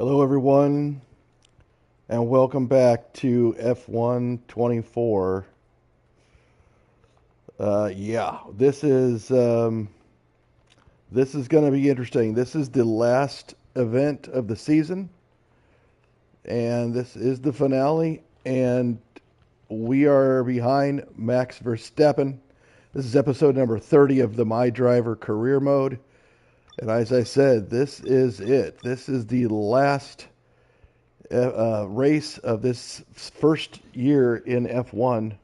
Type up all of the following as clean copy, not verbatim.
Hello, everyone, and welcome back to F1 24. This is going to be interesting. This is the last event of the season, and this is the finale. And we are behind Max Verstappen. This is episode number 30 of the My Driver career mode. And as I said, this is it. This is the last race of this first year in F1,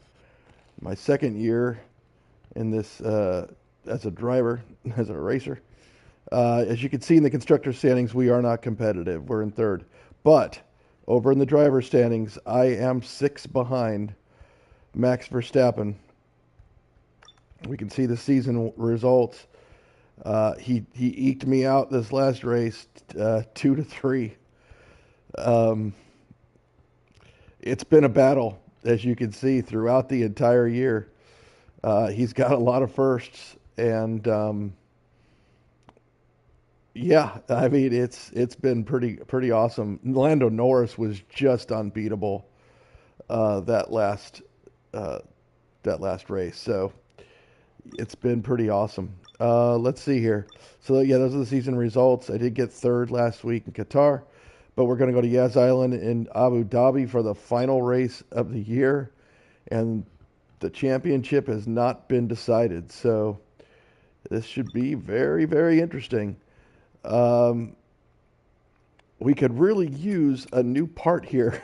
my second year in this as a driver, as a racer. As you can see in the constructor standings, we are not competitive. We're in third. But over in the driver standings, I am 6 behind Max Verstappen. We can see the season results. He eked me out this last race, 2-3. Um, it's been a battle, as you can see, throughout the entire year. He's got a lot of firsts, and I mean it's been pretty awesome. Lando Norris was just unbeatable that last uh, that last race, so it's been pretty awesome. Let's see here. So yeah, those are the season results. I did get third last week in Qatar, but we're going to go to Yas Island in Abu Dhabi for the final race of the year, and the championship has not been decided. So this should be very, very interesting. Um, we could really use a new part here.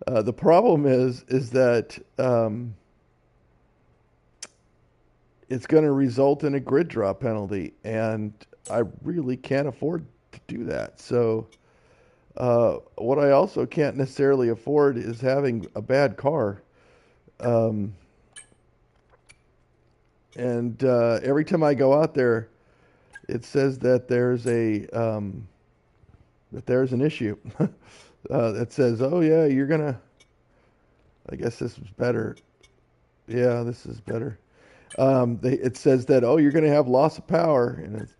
The problem is that it's going to result in a grid draw penalty, and I really can't afford to do that. So, what I also can't necessarily afford is having a bad car. Um, and every time I go out there, it says that there's an issue. That says, "Oh yeah, you're gonna." I guess this is better. Yeah, this is better. It says that, "Oh, you're gonna have loss of power," and it's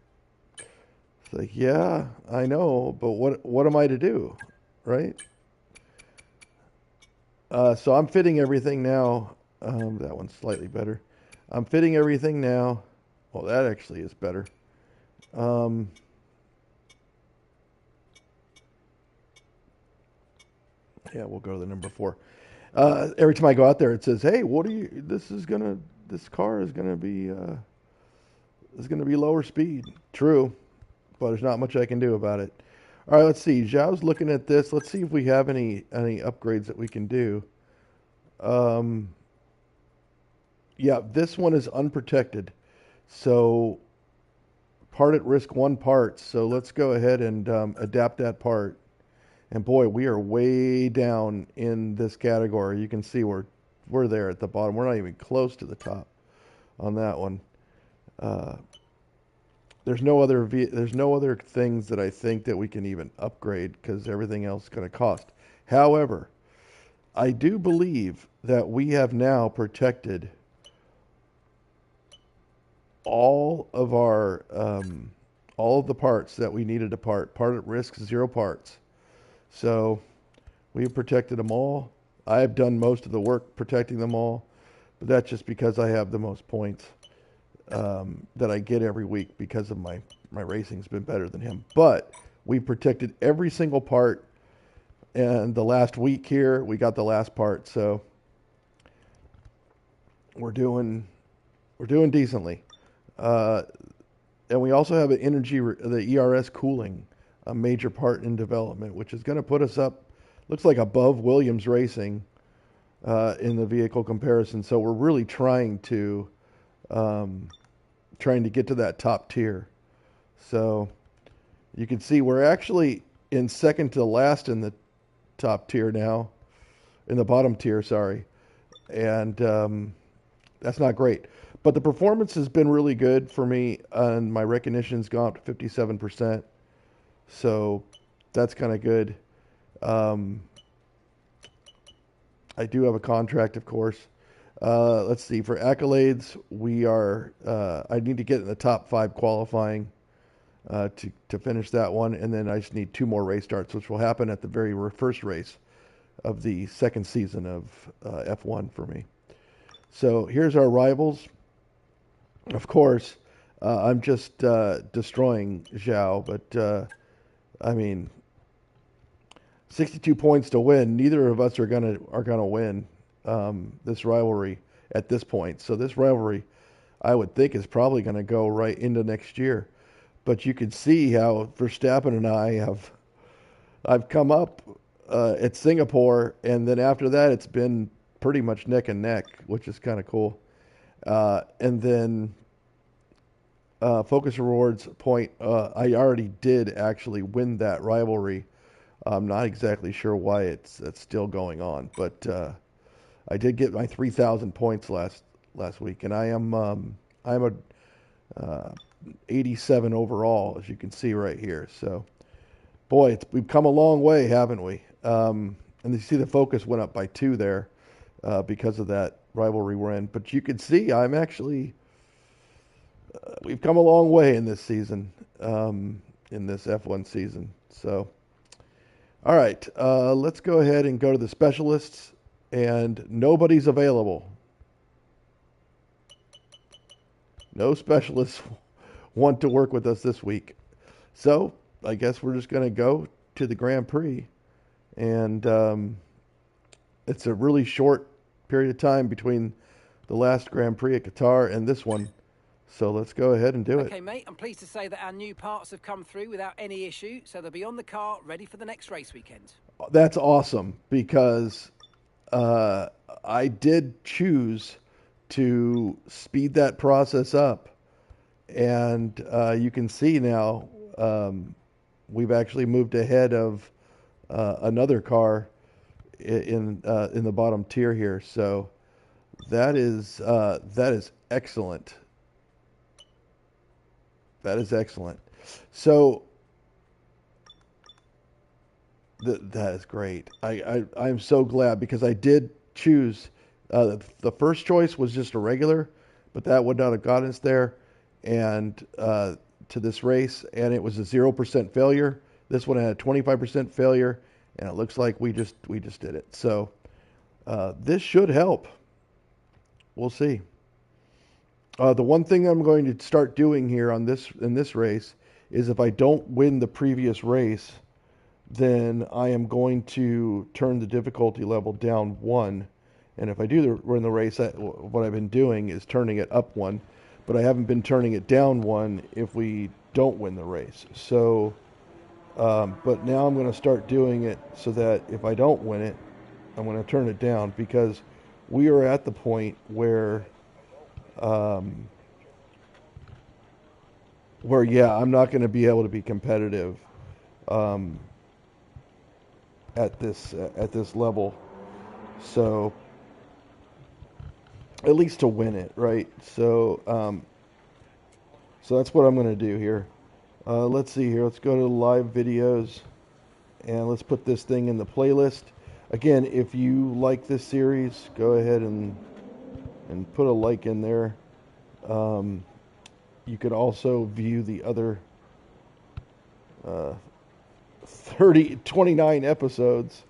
like, yeah, I know, but what am I to do, right? So I'm fitting everything now. That one's slightly better. I'm fitting everything now. Well, that actually is better. Um, yeah, we'll go to the number 4. Every time I go out there, it says, "Hey, what are you? This car is gonna be lower speed." True, but there's not much I can do about it. All right, let's see. Zhao's looking at this. Let's see if we have any upgrades that we can do. Um, yeah, this one is unprotected, so part at risk 1 part. So let's go ahead and adapt that part. And boy, we are way down in this category. You can see we're there at the bottom. We're not even close to the top on that one. Uh, there's no other things that I think that we can even upgrade because everything else is going to cost. However, I do believe that we have now protected all of our all of the parts that we needed to part at risk 0 parts. So we've protected them all. I have done most of the work protecting them all, but that's just because I have the most points that I get every week because of my racing's been better than him. But we protected every single part, and the last week here we got the last part, so we're doing we're doing decently. Uh, and we also have the ERS cooling, a major part in development, which is going to put us up, looks like above Williams Racing in the vehicle comparison. So we're really um, trying to get to that top tier. So you can see we're actually in second to last in the top tier now, in the bottom tier, sorry. And that's not great. But the performance has been really good for me, and my recognition's gone up to 57%. So that's kind of good. Um, I do have a contract, of course. Let's see. For accolades, we are. I need to get in the top 5 qualifying. to finish that one, and then I just need 2 more race starts, which will happen at the very first race of the second season of F1 for me. So here's our rivals. Of course, I'm just destroying Zhao, but I mean, 62 points to win. Neither of us are gonna win this rivalry at this point. So this rivalry, I would think, is probably going to go right into next year. But you can see how Verstappen and I've come up at Singapore, and then after that, it's been pretty much neck and neck, which is kind of cool. And then Focus Rewards point, I already did actually win that rivalry. I'm not exactly sure why it's still going on, but I did get my 3,000 points last week, and I'm a 87 overall, as you can see right here. So, boy, we've come a long way, haven't we? And you see the focus went up by 2 there because of that rivalry we're in. But you can see I'm actually we've come a long way in this season, in this F1 season. So, all right, let's go ahead and go to the specialists, and nobody's available. No specialists want to work with us this week. So I guess we're just going to go to the Grand Prix. And it's a really short period of time between the last Grand Prix at Qatar and this one. So let's go ahead and do it. Okay, mate, I'm pleased to say that our new parts have come through without any issue. So they'll be on the car, ready for the next race weekend. That's awesome, because I did choose to speed that process up. And you can see now we've actually moved ahead of another car in the bottom tier here. So that is excellent. That is excellent. So that is great. I'm so glad, because I did choose the first choice was just a regular, but that would not have gotten us there and to this race, and it was a 0% failure. This one had a 25% failure, and it looks like we just did it. So this should help. We'll see. The one thing I'm going to start doing here in this race is, if I don't win the previous race, then I am going to turn the difficulty level down 1. And if I do win the race, what I've been doing is turning it up 1. But I haven't been turning it down 1 if we don't win the race. So, but now I'm going to start doing it so that if I don't win it, I'm going to turn it down, because we are at the point where I'm not going to be able to be competitive at this level. So, at least to win it, right? So, so that's what I'm going to do here. Let's see here. Let's go to live videos, and let's put this thing in the playlist. Again, if you like this series, go ahead and put a like in there. You could also view the other 29 episodes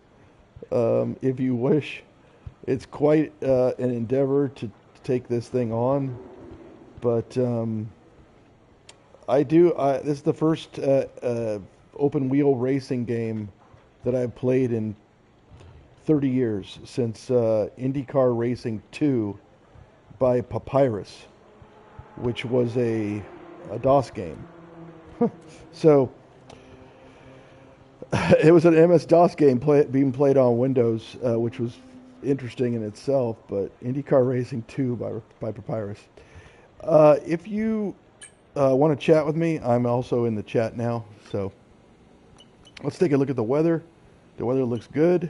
if you wish. It's quite an endeavor to take this thing on, but this is the first open wheel racing game that I've played in 30 years, since IndyCar Racing 2 by Papyrus, which was a DOS game. So it was an MS-DOS game being played on Windows, which was interesting in itself, but IndyCar Racing 2 by Papyrus. If you want to chat with me, I'm also in the chat now. So let's take a look at the weather. The weather looks good.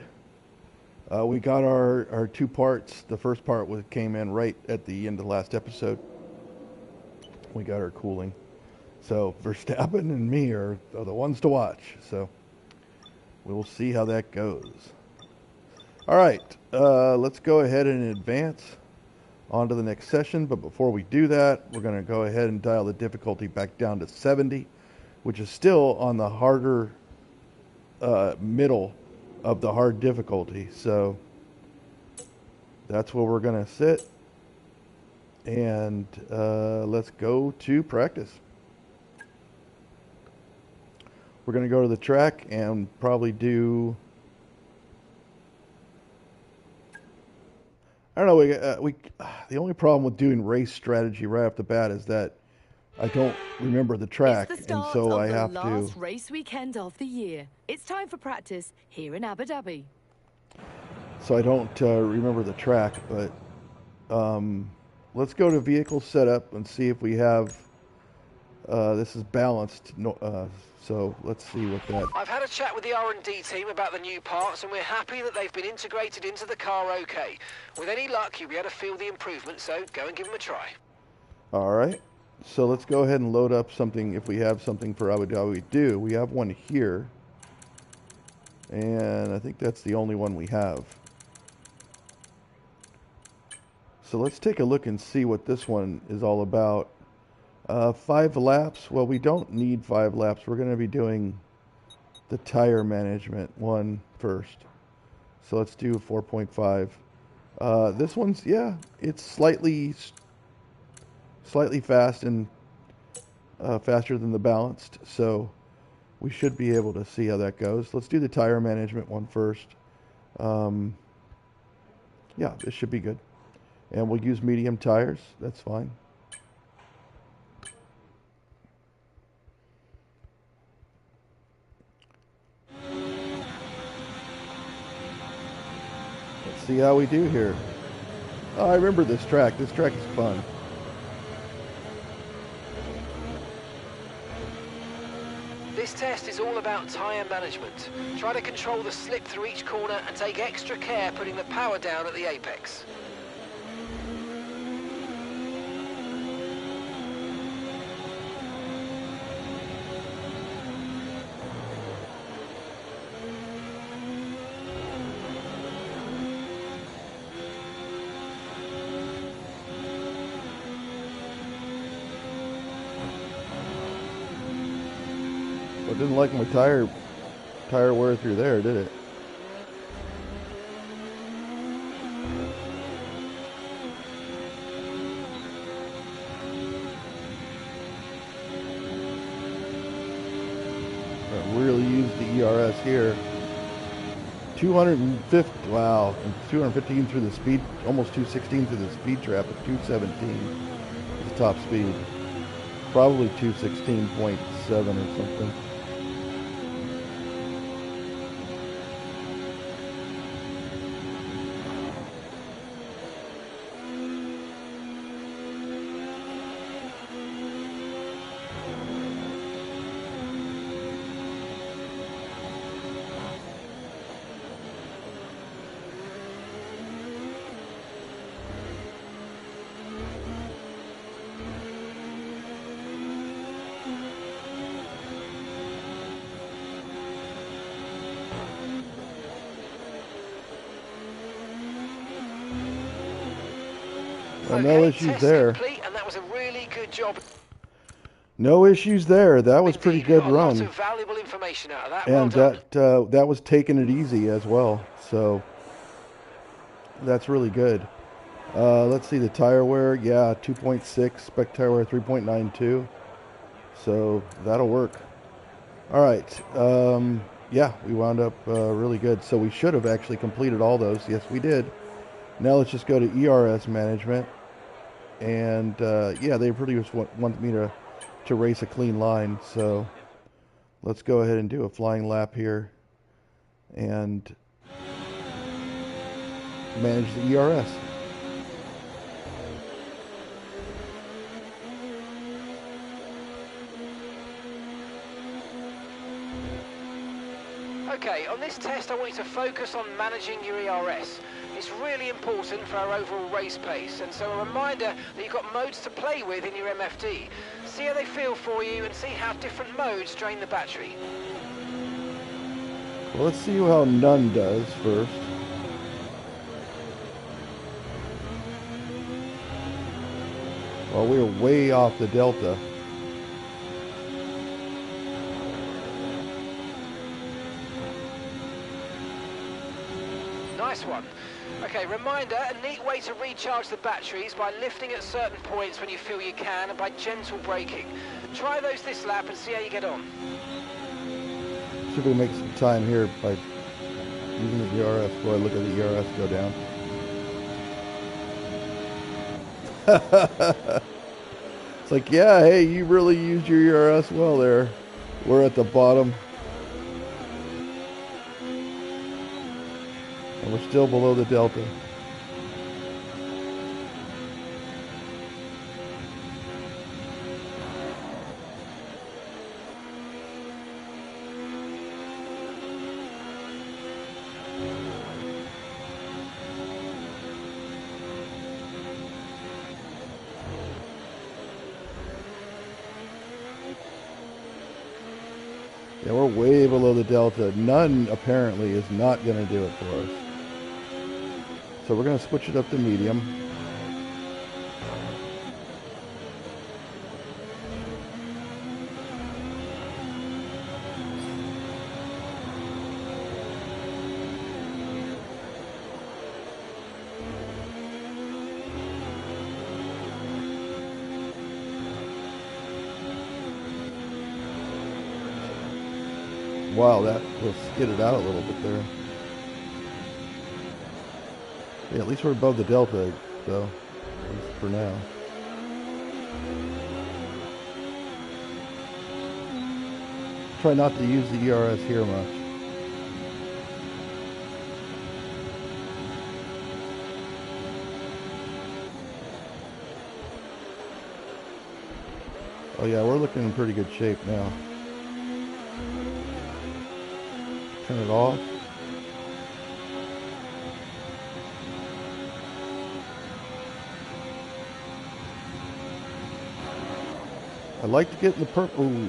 We got our 2 parts. The first part came in right at the end of the last episode. We got our cooling. So Verstappen and me are the ones to watch. So we'll see how that goes. All right, let's go ahead and advance on to the next session. But before we do that, we're going to go ahead and dial the difficulty back down to 70, which is still on the harder middle of the hard difficulty. So that's where we're going to sit. And let's go to practice. We're going to go to the track and probably do... I don't know. The only problem with doing race strategy right off the bat is that I don't remember the track, It's the and start so of I the have last to. race weekend of the year. It's time for practice here in Abu Dhabi. So I don't remember the track, but let's go to vehicle setup and see if we have. This is balanced. So let's see what that. I've had a chat with the R&D team about the new parts, and we're happy that they've been integrated into the car okay. With any luck, you'll be able to feel the improvement, so go and give them a try. All right. So let's go ahead and load up something if we have something for Abu Dhabi. We do. We have one here. And I think that's the only one we have. So let's take a look and see what this one is all about. 5 laps. Well, we don't need 5 laps. We're going to be doing the tire management one first. So let's do 4.5. This one's, yeah, it's slightly fast and faster than the balanced. So we should be able to see how that goes. Let's do the tire management one first. Yeah, this should be good. And we'll use medium tires. That's fine. Let's see how we do here. Oh, I remember this track. This track is fun. This test is all about tyre management. Try to control the slip through each corner and take extra care putting the power down at the apex. It didn't like my tire wear through there, did it? I really used the ERS here. 250, wow, 215 through the speed, almost 216 through the speed trap at 217 is the top speed. Probably 216.7 or something. No issues there. And that was a really good job. No issues there. That was pretty good got run. Lots of valuable information out of that. And well that was taking it easy as well. So that's really good. Let's see the tire wear. Yeah, 2.6. Spec tire wear 3.92. So that'll work. All right. Yeah, we wound up really good. So we should have actually completed all those. Yes, we did. Now let's just go to ERS management. And yeah, they pretty much want me to race a clean line. So let's go ahead and do a flying lap here and manage the ERS. Okay, on this test I want you to focus on managing your ERS. It's really important for our overall race pace, and so a reminder that you've got modes to play with in your MFD. See how they feel for you and see how different modes drain the battery. Well, let's see how none does first. Well, we're way off the delta. Nice one. Okay, reminder, a neat way to recharge the batteries by lifting at certain points when you feel you can and by gentle braking. Try those this lap and see how you get on. Should we make some time here by using the ERS before I look at the ERS go down? It's like, yeah, hey, you really used your ERS well there. We're at the bottom. And we're still below the delta. Yeah, we're way below the delta. None, apparently, is not going to do it for us. So we're going to switch it up to medium. Wow, that will skid it out a little bit there. Yeah, at least we're above the delta, though, at least for now. Try not to use the ERS here much. Oh yeah, we're looking in pretty good shape now. Turn it off. I'd like to get in the purple. Ooh.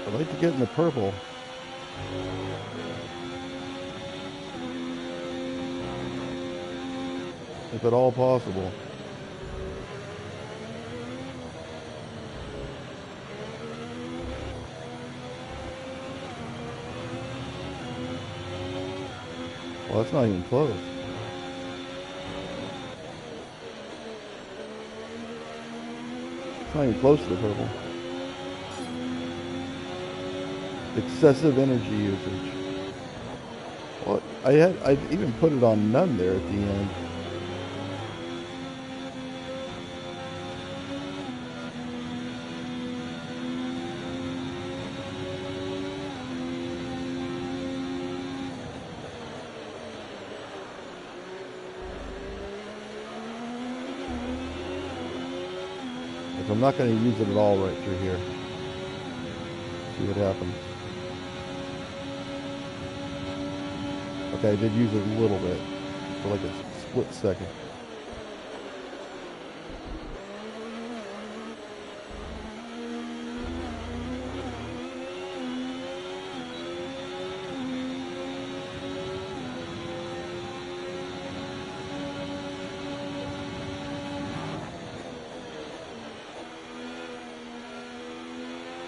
I'd like to get in the purple. If at all possible. Well, that's not even close. It's not even close to the purple. Excessive energy usage. Well, I even put it on none there at the end. I'm not going to use it at all right through here. See what happens. Okay, I did use it a little bit for like a split second.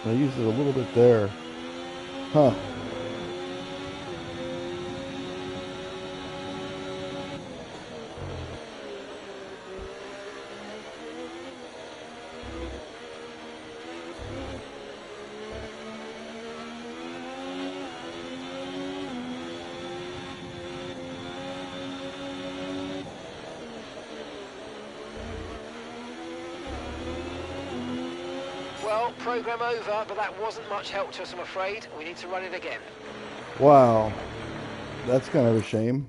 I used it a little bit there. Huh. Well, program over, but that wasn't much help to us, I'm afraid. We need to run it again. Wow. That's kind of a shame.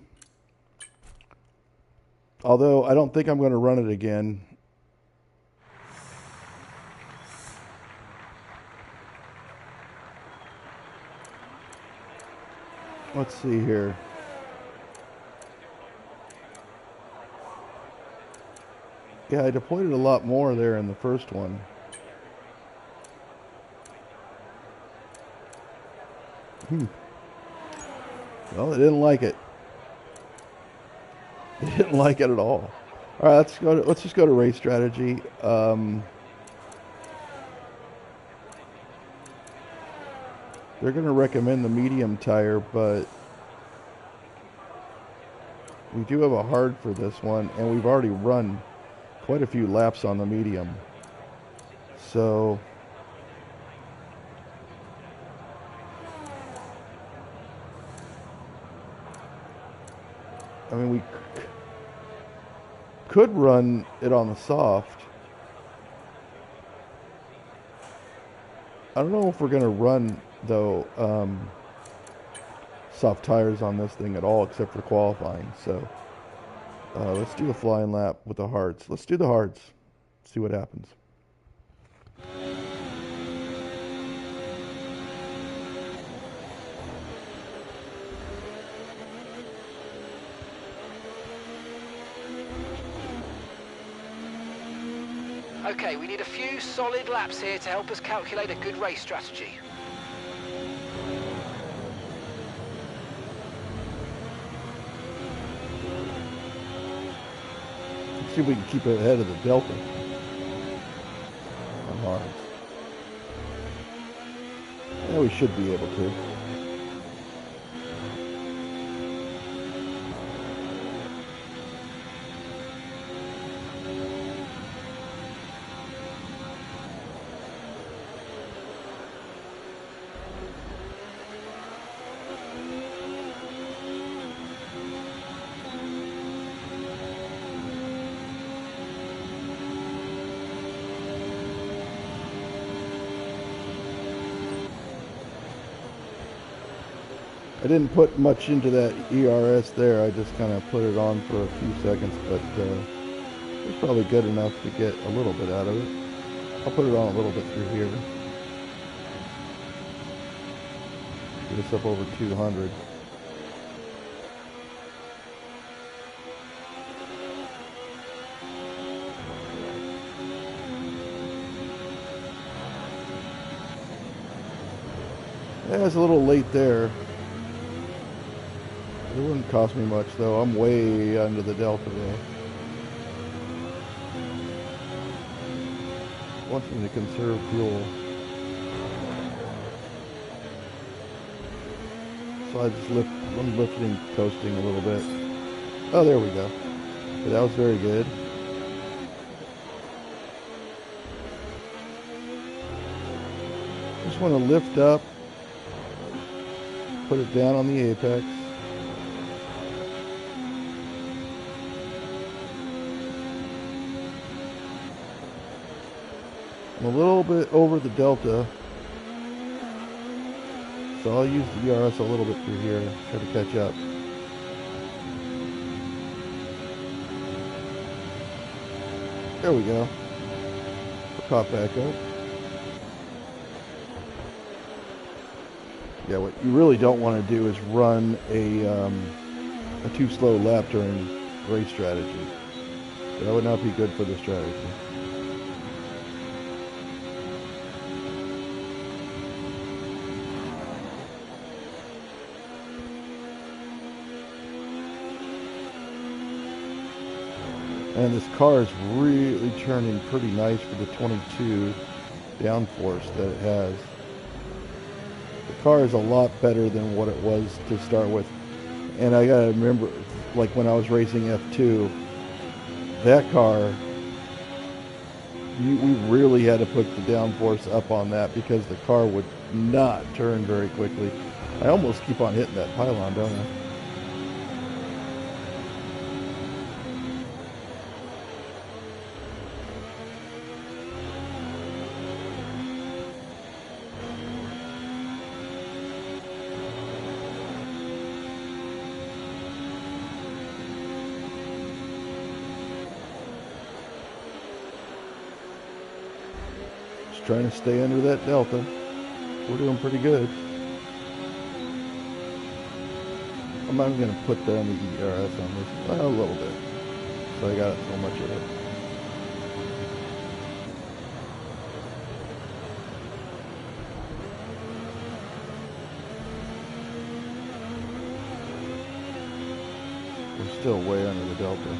Although, I don't think I'm going to run it again. Let's see here. Yeah, I deployed it a lot more there in the first one. Well, they didn't like it. They didn't like it at all. All right, let's just go to race strategy. They're going to recommend the medium tire, but We do have a hard for this one, and we've already run quite a few laps on the medium. So I mean, we could run it on the soft. I don't know if we're going to run, though, soft tires on this thing at all, except for qualifying. So let's do a flying lap with the hards. Let's do the hards. See what happens. Okay, we need a few solid laps here to help us calculate a good race strategy. Let's see if we can keep it ahead of the Delta on hards. Yeah, we should be able to. I didn't put much into that ERS there. I just kind of put it on for a few seconds, but it's probably good enough to get a little bit out of it. I'll put it on a little bit through here. Get us up over 200. Yeah, it's a little late there. It wouldn't cost me much, though. I'm way under the Delta, though. Wants me to conserve fuel. So I'm lifting, coasting a little bit. Oh, there we go. Okay, that was very good. Just want to lift up, put it down on the apex. I'm a little bit over the Delta, so I'll use the ERS a little bit through here, try to catch up. There we go. Caught back up. Yeah, what you really don't want to do is run a too slow lap during race strategy. That would not be good for the strategy. And this car is really turning pretty nice for the 22 downforce that it has. The car is a lot better than what it was to start with. And I gotta remember, like when I was racing F2, that car, we really had to put the downforce up on that because the car would not turn very quickly. I almost keep on hitting that pylon, don't I? Trying to stay under that Delta. We're doing pretty good. I'm not going to put down the ERS on this. A little bit. So I got so much of it. We're still way under the Delta.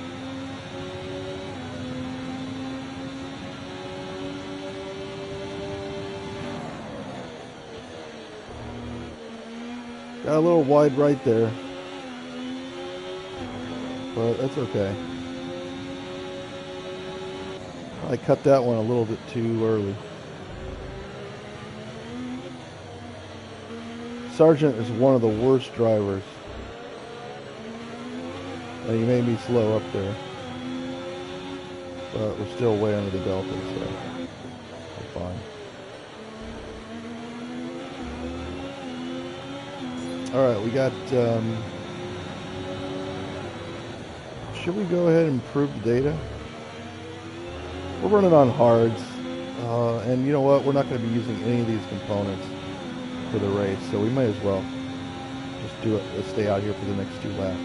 Got a little wide right there. but that's okay. I cut that one a little bit too early. Sargent is one of the worst drivers. And he made me slow up there. But we're still way under the delta, so I'm fine. Alright, we got... should we go ahead and improve the data? We're running on hards. And you know what? We're not going to be using any of these components for the race, so we might as well just do it. Let's stay out here for the next 2 laps.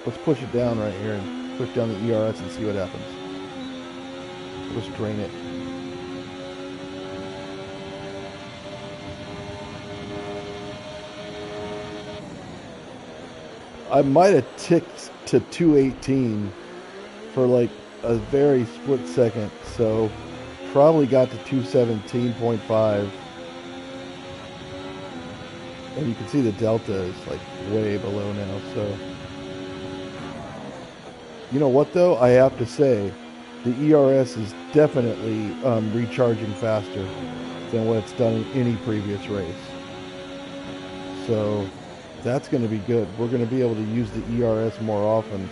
Let's push it down right here and push down the ERS and see what happens. Let's drain it. I might have ticked to 218 for like a very split second, so probably got to 217.5. And you can see the delta is like way below now, so. You know what though? I have to say, the ERS is definitely recharging faster than what it's done in any previous race. So that's going to be good. We're going to be able to use the ERS more often.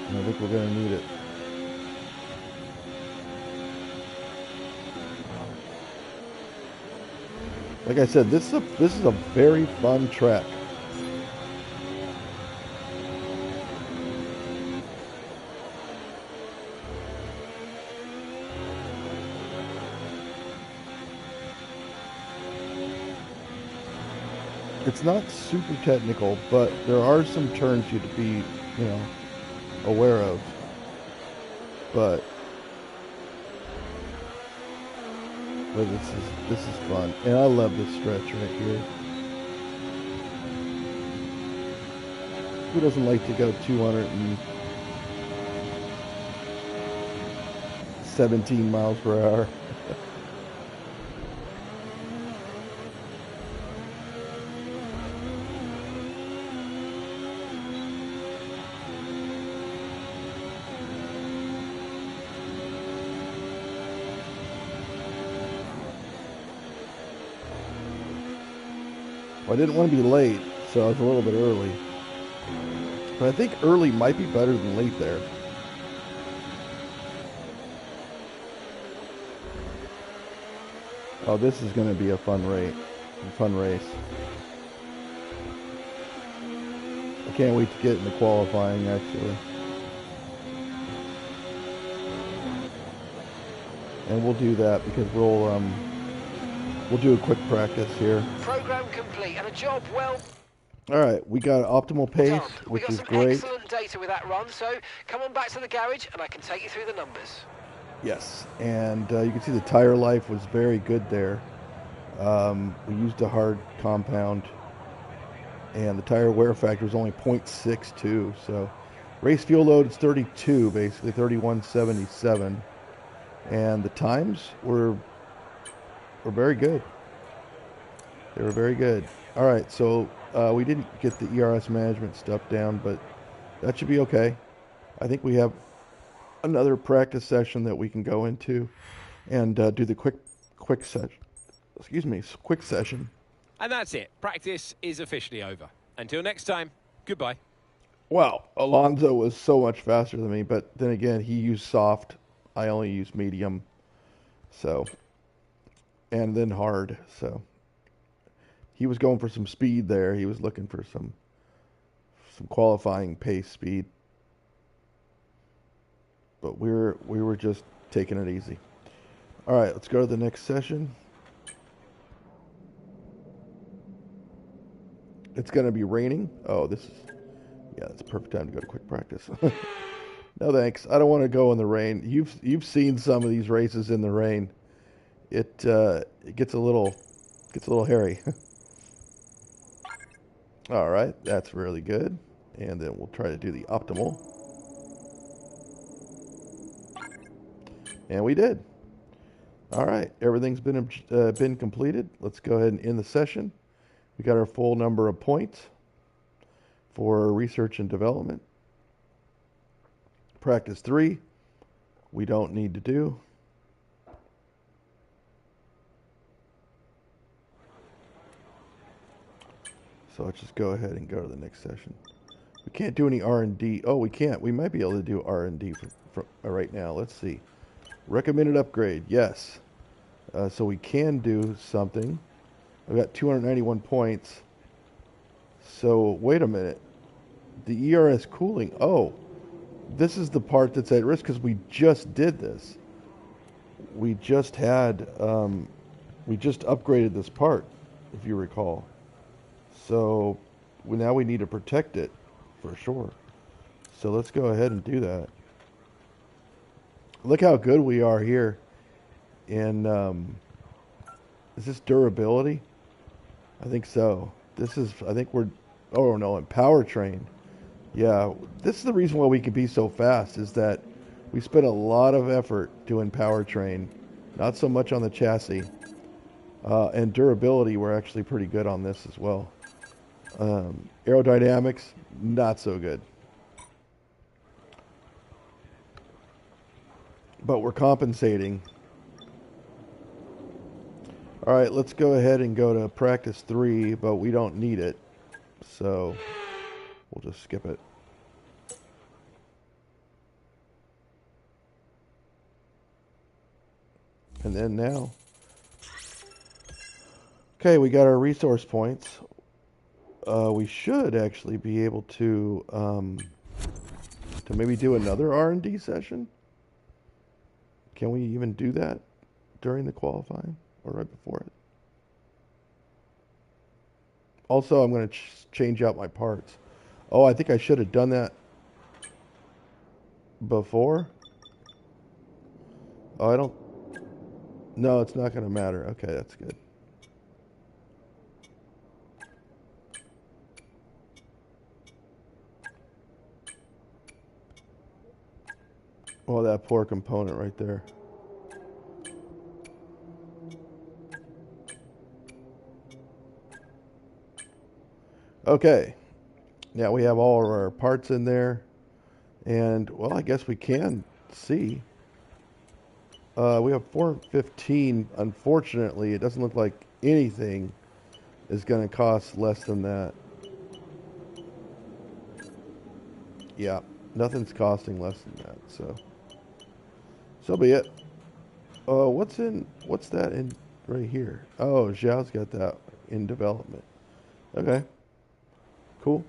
And I think we're going to need it. Like I said, this is a very fun track. It's not super technical, but there are some turns you to be, you know, aware of. But this is fun, and I love this stretch right here. Who doesn't like to go 217 miles per hour? I didn't want to be late, so I was a little bit early. But I think early might be better than late there. Oh, this is going to be a fun race. I can't wait to get into qualifying, actually. And we'll do that because we'll do a quick practice here. Program complete and a job well. All right, we got optimal pace, which is great. We got some excellent data with that run, so come on back to the garage and I can take you through the numbers. Yes, and you can see the tire life was very good there. We used a hard compound, and the tire wear factor was only 0.62. So, race fuel load is 32, basically 31.77, and the times were very good. They were very good. All right, so we didn't get the ERS management stuff down, but that should be okay. I think we have another practice session that we can go into and do the quick session. And that's it. Practice is officially over. Until next time, goodbye. Wow, Alonso was so much faster than me, but then again, he used soft. I only used medium. So, and then hard. So, he was going for some speed there. He was looking for some qualifying pace speed. But we were just taking it easy. All right, let's go to the next session. It's going to be raining. Oh, that's a perfect time to go to quick practice. No thanks. I don't want to go in the rain. You've seen some of these races in the rain. It gets a little hairy. All right, that's really good. And then we'll try to do the optimal. And we did. All right, everything's been completed. Let's go ahead and end the session. We got our full number of points for research and development. Practice 3, we don't need to do. So let's just go ahead and go to the next session. We can't do any R&D. Oh, we can't. We might be able to do R&D for right now. Let's see. Recommended upgrade. Yes. So we can do something. I've got 291 points. So wait a minute. The ERS cooling. Oh, this is the part that's at risk because we just did this. We just had, we just upgraded this part, if you recall. So now we need to protect it for sure. So let's go ahead and do that. Look how good we are here in, is this durability? I think so. This is, I think we're, oh no, in powertrain. Yeah, this is the reason why we can be so fast, is that we spent a lot of effort doing powertrain, not so much on the chassis. And durability, we're actually pretty good on this as well. Aerodynamics, not so good. But we're compensating. All right, let's go ahead and go to practice 3, but we don't need it. So we'll just skip it. And then now. Okay, we got our resource points. We should actually be able to maybe do another R&D session. Can we even do that during the qualifying or right before it? Also, I'm going to change out my parts. Oh, I think I should have done that before. Oh, I don't. No, it's not going to matter. Okay, that's good. Oh, that poor component right there. Okay. Now we have all of our parts in there. And, well, I guess we can see. We have 415. Unfortunately, it doesn't look like anything is going to cost less than that. Yeah, nothing's costing less than that, so be it. What's that in right here? Oh, Zhao's got that in development. Okay, cool.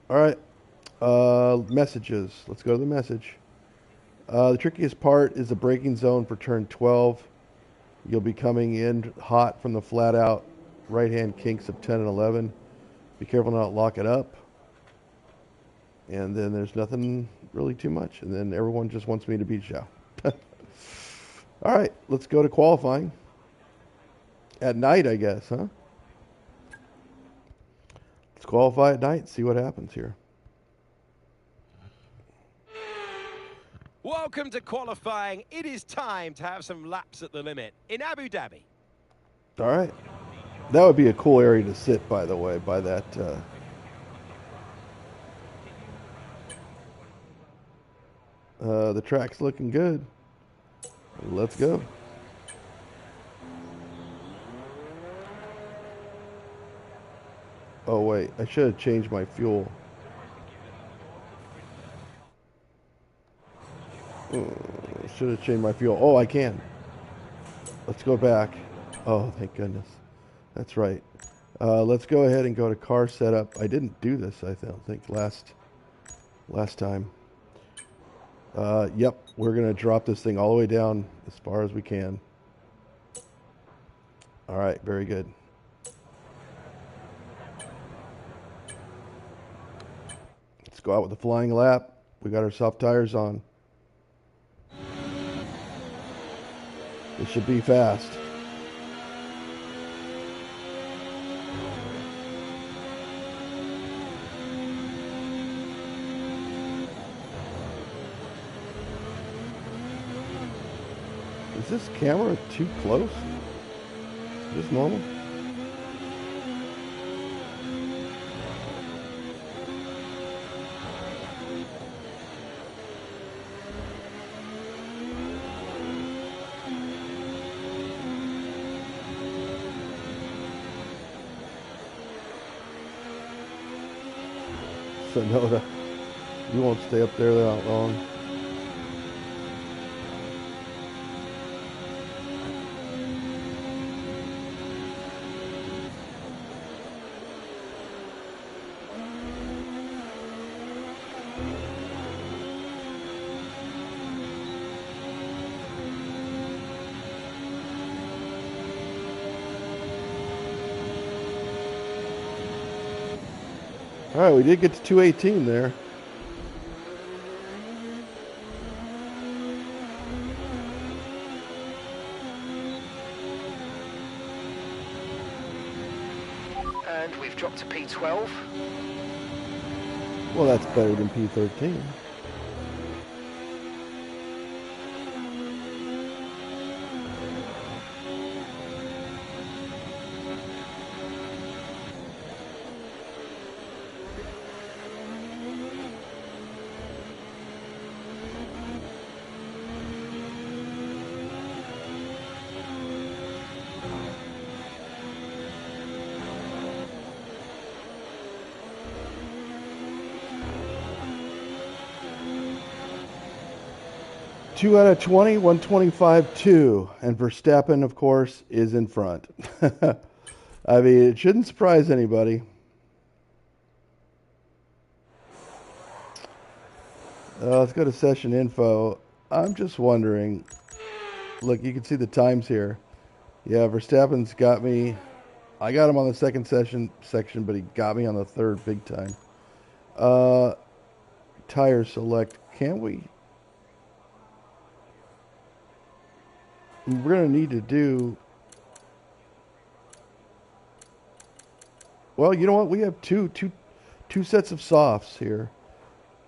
All right, messages. Let's go to the message. The trickiest part is the braking zone for turn 12. You'll be coming in hot from the flat out right-hand kinks of 10 and 11. Be careful not to lock it up. And then there's nothing really too much. And then everyone just wants me to beat Zhao. All right, let's go to qualifying. At night, I guess, huh? Let's qualify at night, see what happens here. Welcome to qualifying. It is time to have some laps at the limit in Abu Dhabi. All right. That would be a cool area to sit, by the way, by that... the track's looking good. Let's go. Oh, wait. I should have changed my fuel. Should have changed my fuel. Oh, I can. Let's go back. Oh, thank goodness. That's right. Let's go ahead and go to car setup. I didn't do this, I don't think, last time. Yep, we're going to drop this thing all the way down as far as we can. All right, very good. Let's go out with a flying lap. We got our soft tires on. It should be fast. this camera too close? Is this normal? So no, you won't stay up there that long. All right, we did get to 218 there. And we've dropped to P12. Well, that's better than P13. Two out of 20, 125.2, and Verstappen, of course, is in front. I mean, it shouldn't surprise anybody. Let's go to session info. I'm just wondering. Look, you can see the times here. Yeah, Verstappen's got me. I got him on the second section, but he got me on the third big time. Tire select. Can we? We're going to need to do... Well, you know what? We have two sets of softs here.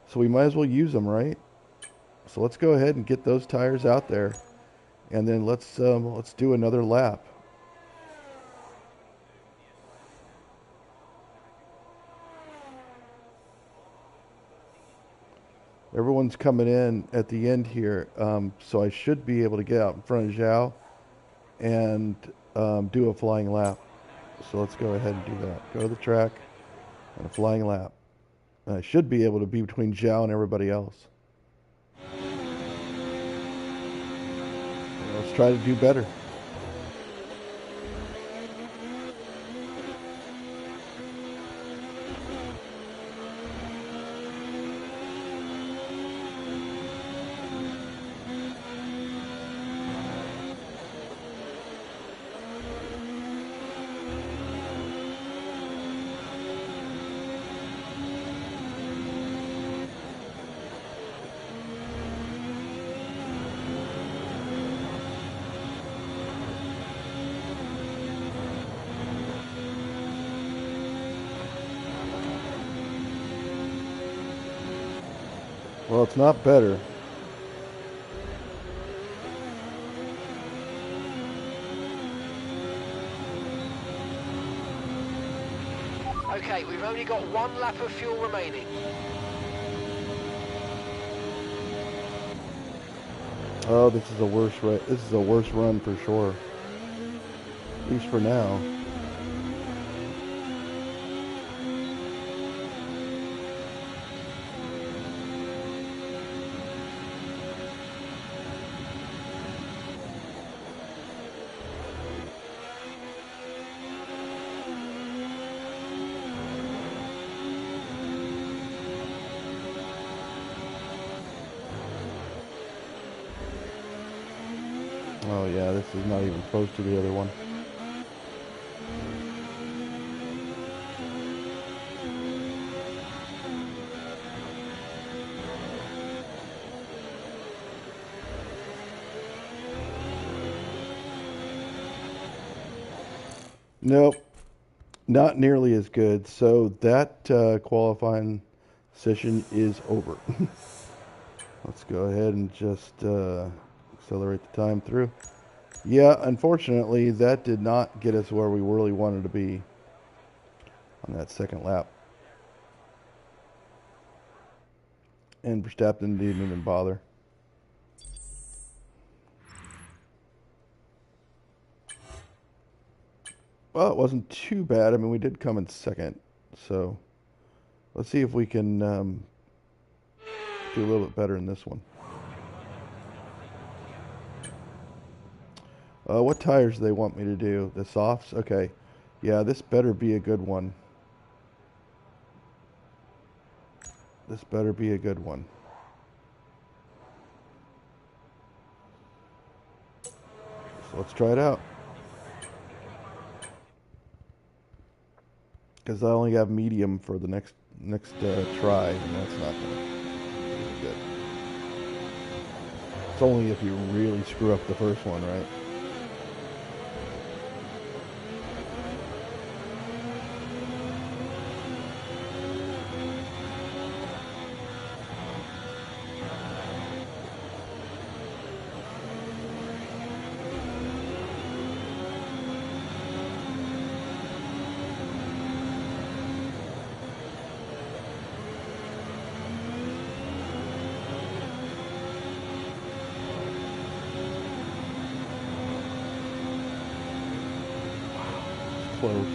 So we might as well use them, right? So let's go ahead and get those tires out there. And then let's do another lap. Everyone's coming in at the end here, so I should be able to get out in front of Zhao and do a flying lap. So let's go ahead and do that. Go to the track and a flying lap. And I should be able to be between Zhao and everybody else. Let's try to do better. Well, it's not better. Okay, we've only got one lap of fuel remaining. Oh, this is a worse this is a worse run for sure. At least for now. Oh yeah, this is not even close to the other one. Nope, not nearly as good. So that qualifying session is over. Let's go ahead and just accelerate the time through. Yeah, unfortunately, that did not get us where we really wanted to be on that second lap. And Verstappen didn't even bother. Well, it wasn't too bad. I mean, we did come in second. So let's see if we can do a little bit better in this one. What tires do they want me to do? The softs? Okay. Yeah, this better be a good one. This better be a good one. So let's try it out. Because I only have medium for the next try, and that's not going to be good. It's only if you really screw up the first one, right? Close.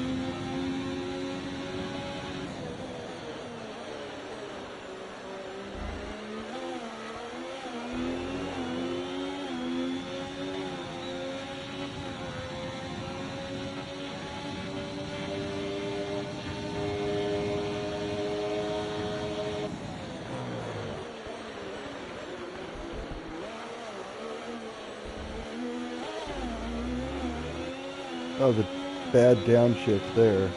Oh, the bad downshift there.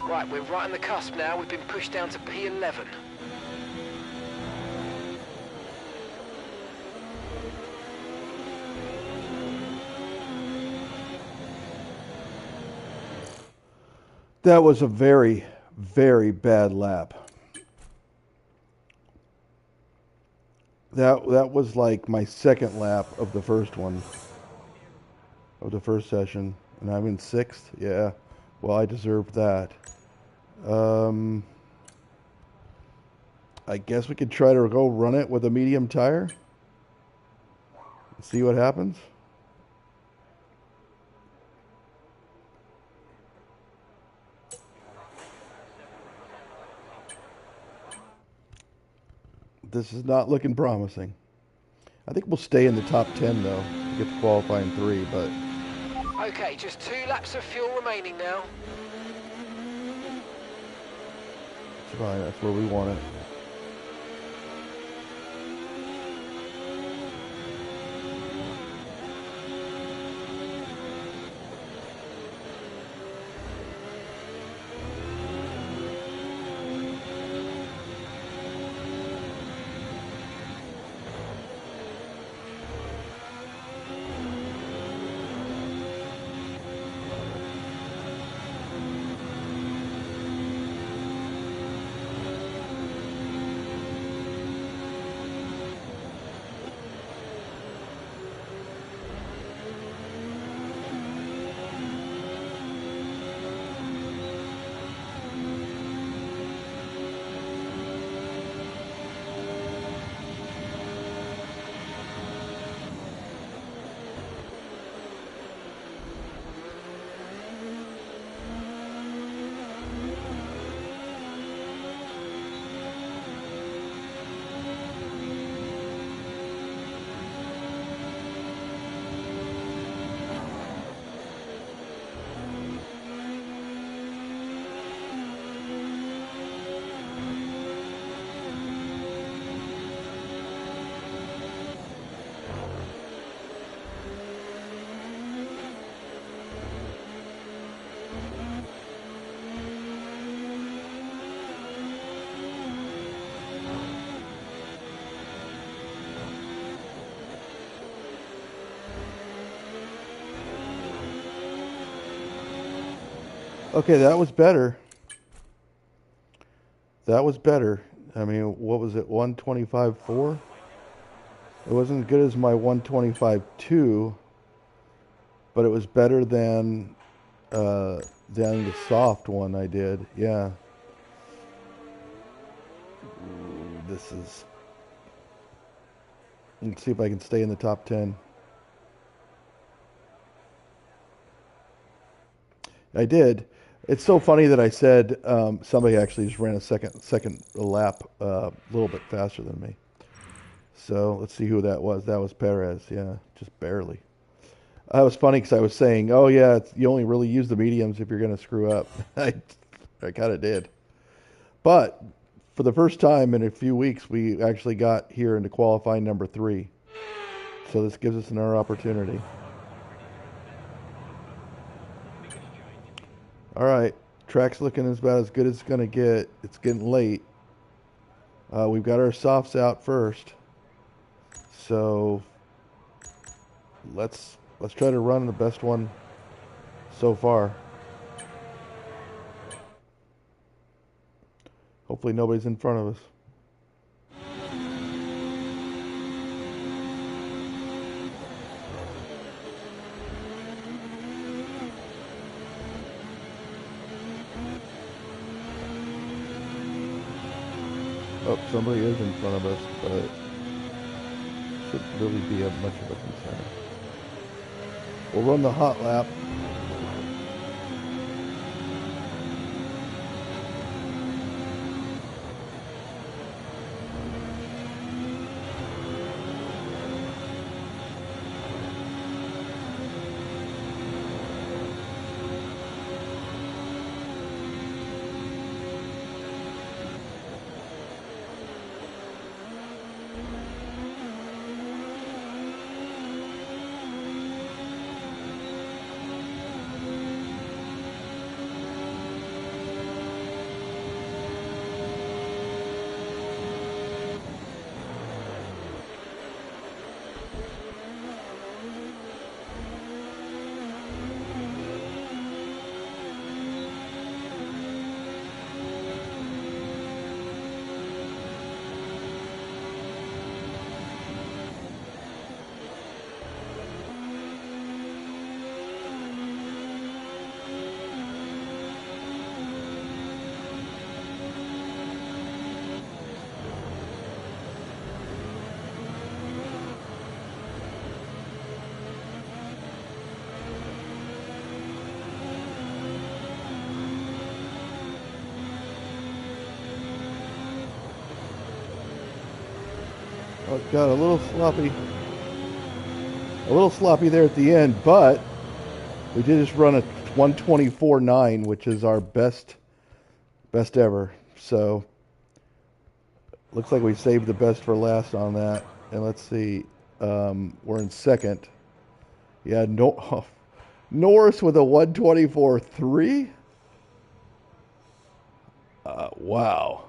Right, we're right on the cusp now. We've been pushed down to P11. That was a very, very bad lap. That was like my second lap of the first one, of the first session, and I'm in sixth. Yeah, well, I deserved that. I guess we could try to go run it with a medium tire. See what happens. This is not looking promising. I think we'll stay in the top 10 though to get to qualifying 3, but Okay, just 2 laps of fuel remaining now. it's fine. That's where we want it. Okay, that was better. That was better. I mean, what was it? 125.4? It wasn't as good as my 125.2, but it was better than the soft one I did. Yeah. Ooh, this is. Let's see if I can stay in the top 10. I did. It's so funny that I said somebody actually just ran a second lap a little bit faster than me. So let's see who that was. That was Perez. Yeah, just barely. That was funny because I was saying, oh yeah, you only really use the mediums if you're going to screw up. I kind of did. But for the first time in a few weeks, we actually got here into qualifying number 3. So this gives us another opportunity. All right, track's looking about as good as it's going to get. It's getting late. We've got our softs out first. So let's try to run the best one so far. Hopefully nobody's in front of us. Oh, somebody is in front of us, but it shouldn't really be much of a concern. We'll run the hot lap. Oh, got a little sloppy there at the end, but we did just run a 124.9, which is our best ever. So looks like we saved the best for last on that. And let's see, we're in second. Yeah, no, oh, Norris with a 124.3. Wow,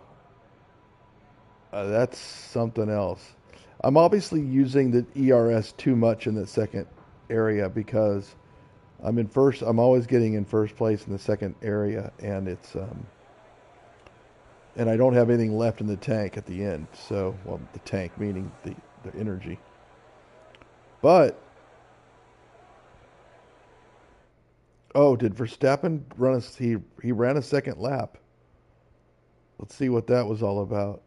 that's something else. I'm obviously using the ERS too much in the second area because I'm in first. I'm always getting in first place in the second area, and it's and I don't have anything left in the tank at the end. So, well, the tank meaning the energy. But oh, did Verstappen run he ran a second lap? Let's see what that was all about.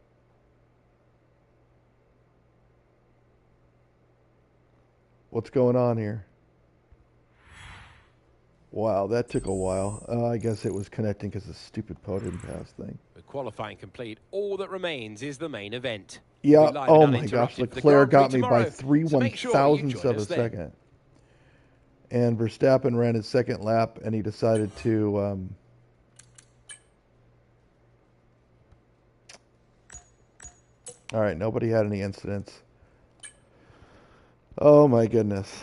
What's going on here? Wow, that took a while. I guess it was connecting because of the stupid podium pass thing. The qualifying complete. All that remains is the main event. Yeah. Oh my gosh, Leclerc got me by 3/1000ths of a second. And Verstappen ran his second lap, and he decided to. All right, nobody had any incidents. Oh my goodness.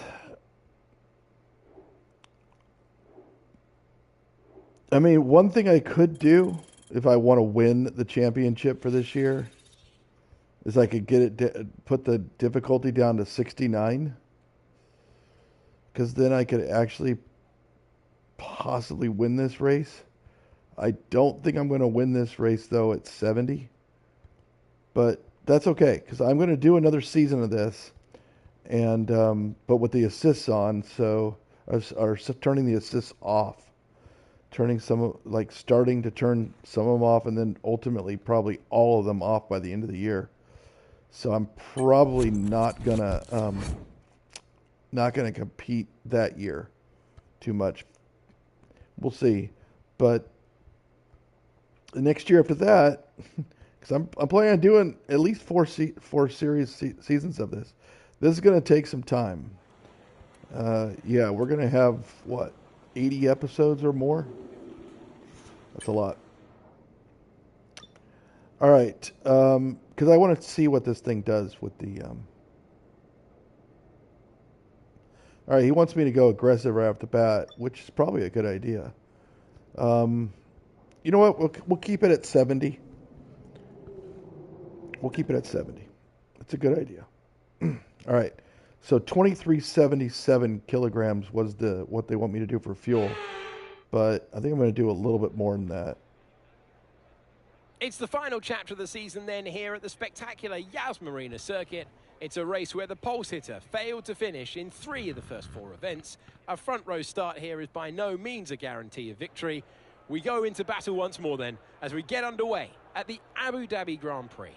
I mean, one thing I could do if I want to win the championship for this year is I could put the difficulty down to 69, because then I could actually possibly win this race. I don't think I'm going to win this race though at 70, but that's okay because I'm going to do another season of this, and but with the assists on, so or turning the assists off, turning starting to turn some of them off, and then ultimately probably all of them off by the end of the year. So I'm probably not gonna compete that year too much. We'll see, but the next year after that, because I'm planning on doing at least four seasons of this. This is going to take some time. Yeah, we're going to have what 80 episodes or more. That's a lot. All right, because I want to see what this thing does with the. All right, he wants me to go aggressive right off the bat, which is probably a good idea. You know what? We'll keep it at 70. We'll keep it at 70. It's a good idea. All right. So 2377 kilograms was what they want me to do for fuel. But I think I'm going to do a little bit more than that. It's the final chapter of the season then here at the spectacular Yas Marina circuit. It's a race where the pulse hitter failed to finish in 3 of the first 4 events. A front row start here is by no means a guarantee of victory. We go into battle once more then as we get underway at the Abu Dhabi Grand Prix.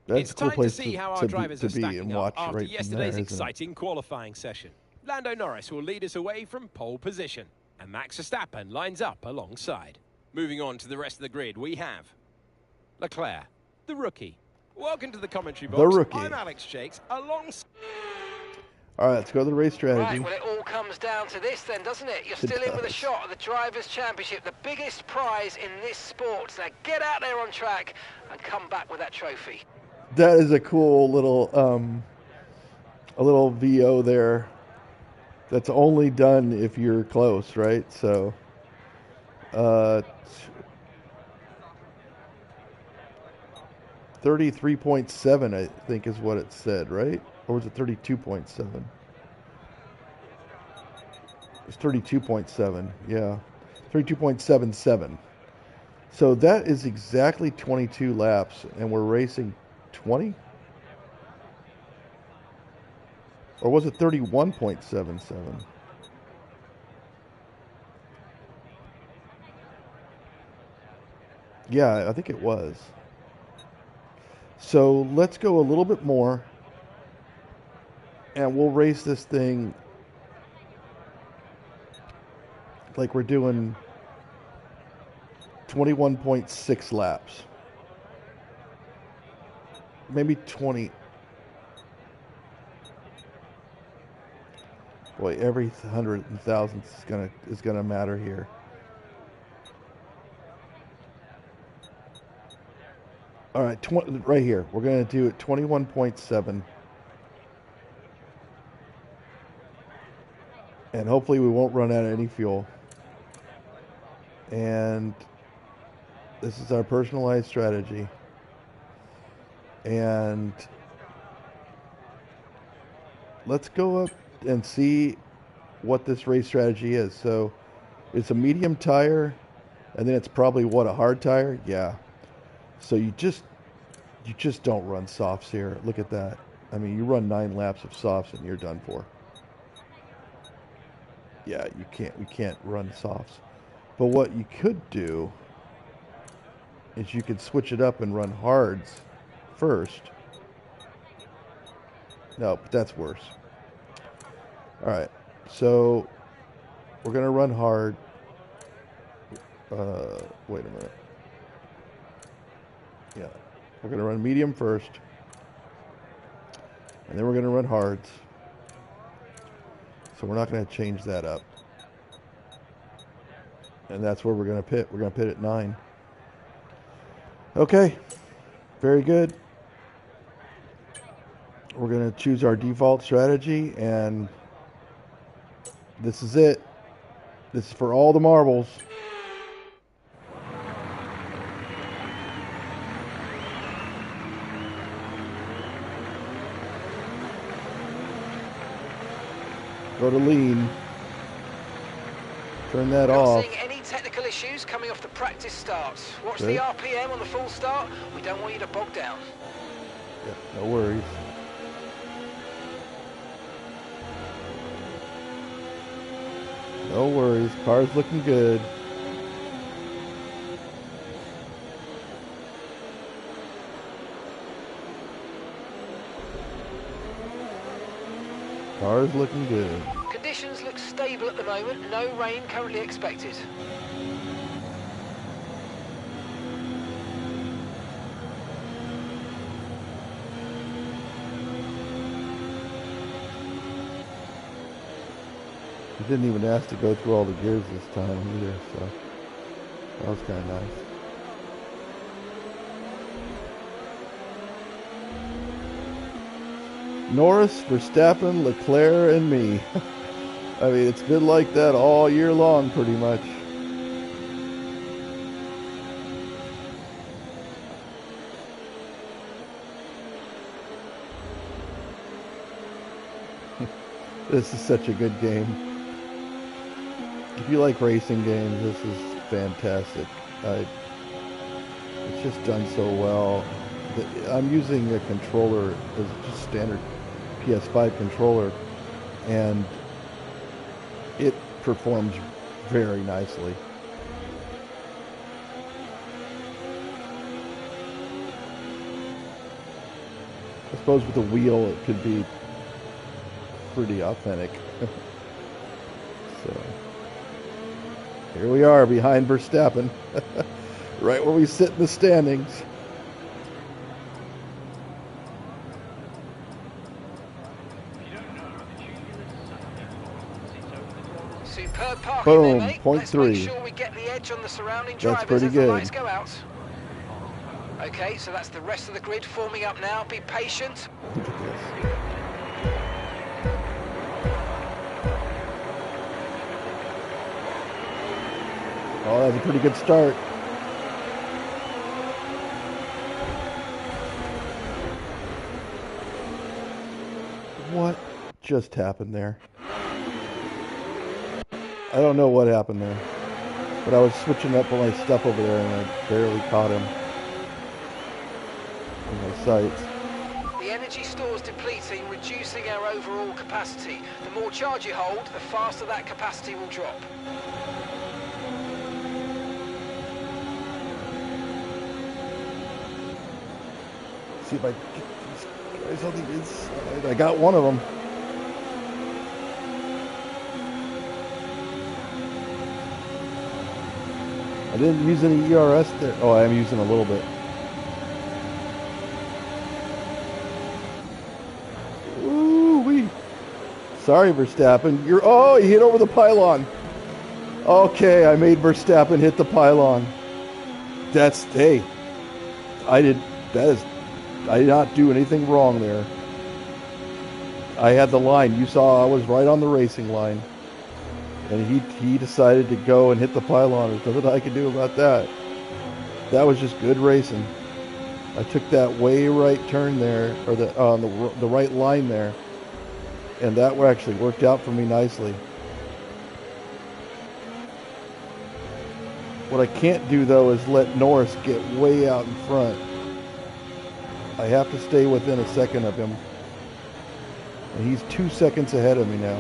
That's it's a cool time place to see how our drivers are stacking up after right yesterday's exciting qualifying session. Lando Norris will lead us away from pole position, and Max Verstappen lines up alongside. Moving on to the rest of the grid, we have Leclerc, the rookie. Welcome to the commentary box. The rookie. I'm Alex Shakes, alongside... All right, let's go to the race strategy. Right, well, it all comes down to this then, doesn't it? You're still in with a shot at the Drivers' Championship, the biggest prize in this sport. Now get out there on track and come back with that trophy. That is a cool little VO there. That's only done if you're close, right? So, 33.7, I think, is what it said, right? Or was it 32.7? It's 32.7, yeah. 32.77. So that is exactly 22 laps, and we're racing 20? Or was it 31.77? Yeah, I think it was. So let's go a little bit more, and we'll race this thing like we're doing 21.6 laps. Maybe 20. Boy, every hundred and thousandth is gonna matter here. All right, right here. We're gonna do it 21.7, and hopefully we won't run out of any fuel. And this is our personalized strategy. And let's go up and see what this race strategy is. So it's a medium tire, and then it's probably what, a hard tire? Yeah. So you just don't run softs here. Look at that. I mean, you run 9 laps of softs and you're done for. Yeah, we can't run softs. But what you could do is you could switch it up and run hards first. No, but that's worse. All right, so we're gonna run hard. Wait a minute. Yeah, we're gonna run medium first, and then we're gonna run hards. So we're not gonna change that up. And that's where we're gonna pit. We're gonna pit at 9. Okay, very good. We're gonna choose our default strategy, and this is it. This is for all the marbles. Go to lean. Turn that off. Not seeing any technical issues coming off the practice start. Watch Okay. the RPM on the full start. We don't want you to bog down. Yeah, no worries. No worries. Car's looking good. Car's looking good. Conditions look stable at the moment. No rain currently expected. He didn't even ask to go through all the gears this time either, so that was kind of nice. Norris, Verstappen, Leclerc, and me. I mean, it's been like that all year long, pretty much. This is such a good game. If you like racing games, this is fantastic. It's just done so well. I'm using a controller, as just standard PS5 controller, and it performs very nicely. I suppose with the wheel it could be pretty authentic. So here we are behind Verstappen, right where we sit in the standings. Superb parking Boom, there, mate. point Let's three. make sure we get the edge on the surrounding That's drivers pretty as the good. lights go out. Okay, so that's the rest of the grid forming up now. Be patient. Look at this. Oh, that's a pretty good start. What just happened there? I don't know what happened there, but I was switching up all my stuff over there and I barely caught him in my sights. The energy store's depleting, reducing our overall capacity. The more charge you hold, the faster that capacity will drop. See if I can get these guys on the inside. I got one of them. I didn't use any ERS there. Oh, I am using a little bit. Ooh-wee. Sorry, Verstappen. Oh, he hit over the pylon. Okay, I made Verstappen hit the pylon. Hey, I did not do anything wrong there. I had the line. You saw I was right on the racing line. And he decided to go and hit the pylon. There's nothing I could do about that. That was just good racing. I took that way right turn there, or the right line there, and that actually worked out for me nicely. What I can't do though is let Norris get way out in front. I have to stay within a second of him, and he's 2 seconds ahead of me now.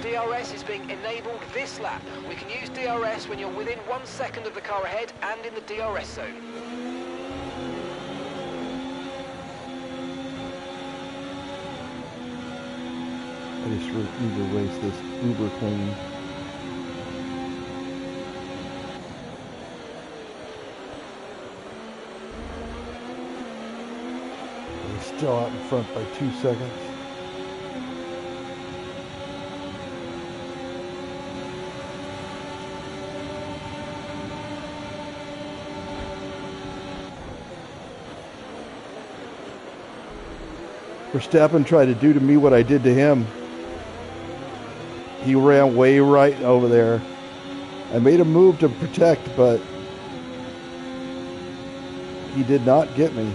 DRS is being enabled this lap. We can use DRS when you're within 1 second of the car ahead and in the DRS zone. I just need to race this uber clean. We're still out in front by 2 seconds. Verstappen tried to do to me what I did to him. He ran way right over there. I made a move to protect, but he did not get me.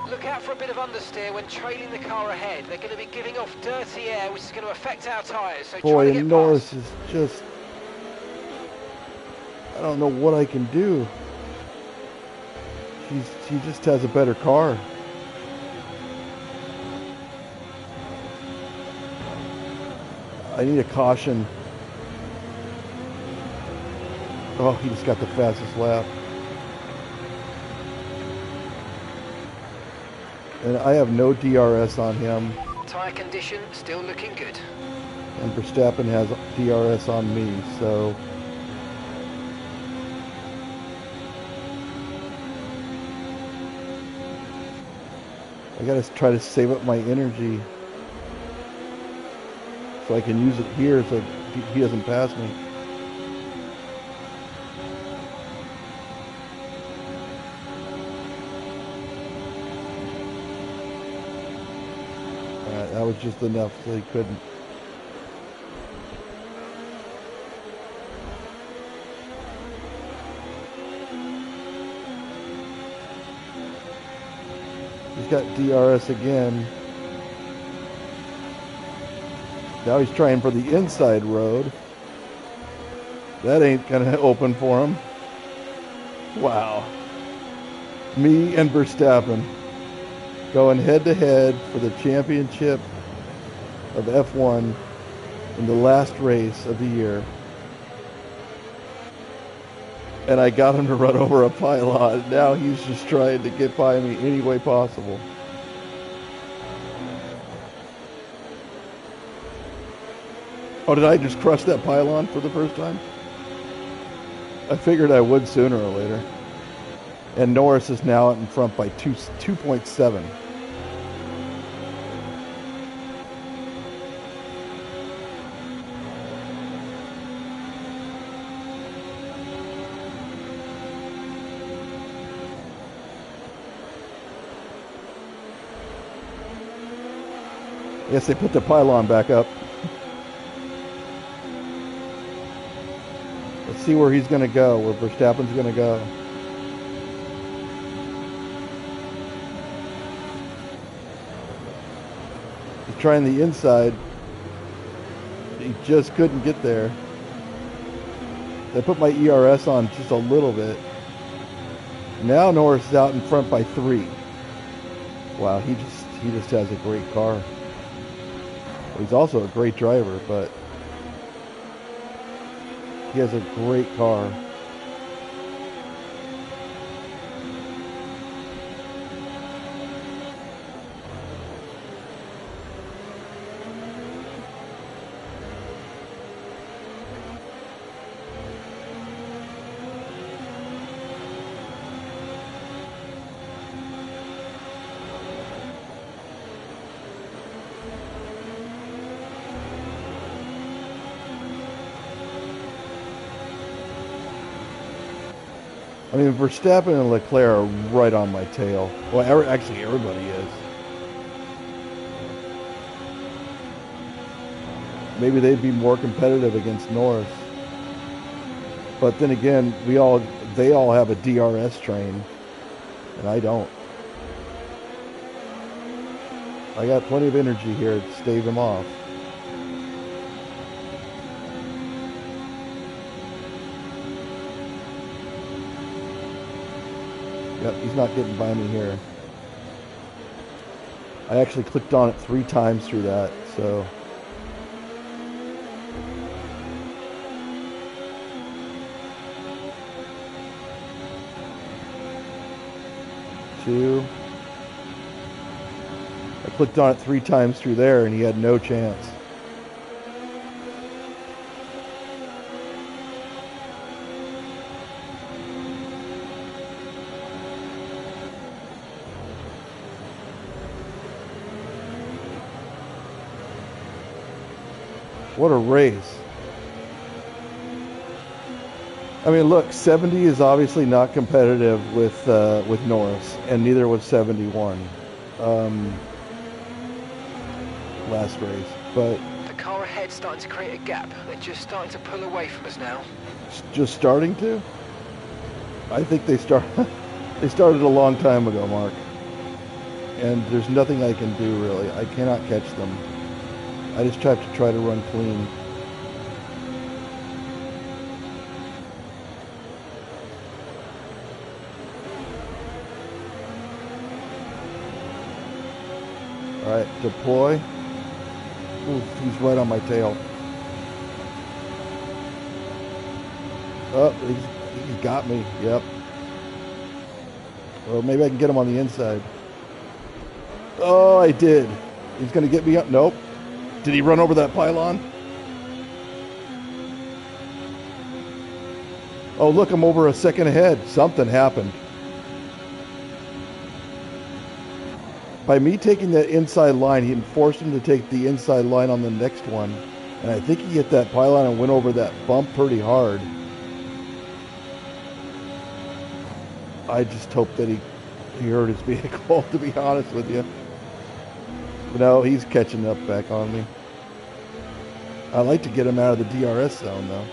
Look out for a bit of understeer when trailing the car ahead. They're going to be giving off dirty air, which is going to affect our tyres. So try Boy, to get and Norris past. is just... I don't know what I can do. She just has a better car. I need a caution. Oh, he just got the fastest lap. And I have no DRS on him. Tyre condition still looking good. And Verstappen has DRS on me, so... I gotta try to save up my energy so I can use it here so he doesn't pass me. That was just enough so he couldn't. He's got DRS again. Now he's trying for the inside road. That ain't gonna open for him. Wow. Me and Verstappen going head to head for the championship of F1 in the last race of the year. And I got him to run over a pylon. Now he's just trying to get by me any way possible. Oh, did I just crush that pylon for the first time? I figured I would sooner or later. And Norris is now out in front by 2.7. I guess they put the pylon back up. Let's see where he's going to go, where Verstappen's going to go. He's trying the inside. He just couldn't get there. I put my ERS on just a little bit. Now Norris is out in front by 3. Wow, he just has a great car. He's also a great driver, but he has a great car. I mean, Verstappen and Leclerc are right on my tail. Well, actually, everybody is. Maybe they'd be more competitive against Norris. But then again, they all have a DRS train, and I don't. I got plenty of energy here to stave him off. Yep, he's not getting by me here. I actually clicked on it 3 times through that, so. Two. I clicked on it 3 times through there and he had no chance. What a race. I mean, look, 70 is obviously not competitive with Norris, and neither was 71 last race. But The car ahead's starting to create a gap. They're just starting to pull away from us now. just starting to? I think they started a long time ago, Mark. and there's nothing I can do really. I cannot catch them. I just have to try to run clean. All right, deploy. Ooh, he's right on my tail. Oh, he got me. Yep. Well, maybe I can get him on the inside. Oh, I did. He's going to get me up. Nope. Did he run over that pylon? Oh, look, I'm over a second ahead. Something happened. By me taking that inside line, he forced him to take the inside line on the next one. And I think he hit that pylon and went over that bump pretty hard. I just hope that he hurt his vehicle, to be honest with you. But no, he's catching up back on me. I like to get him out of the DRS zone, though.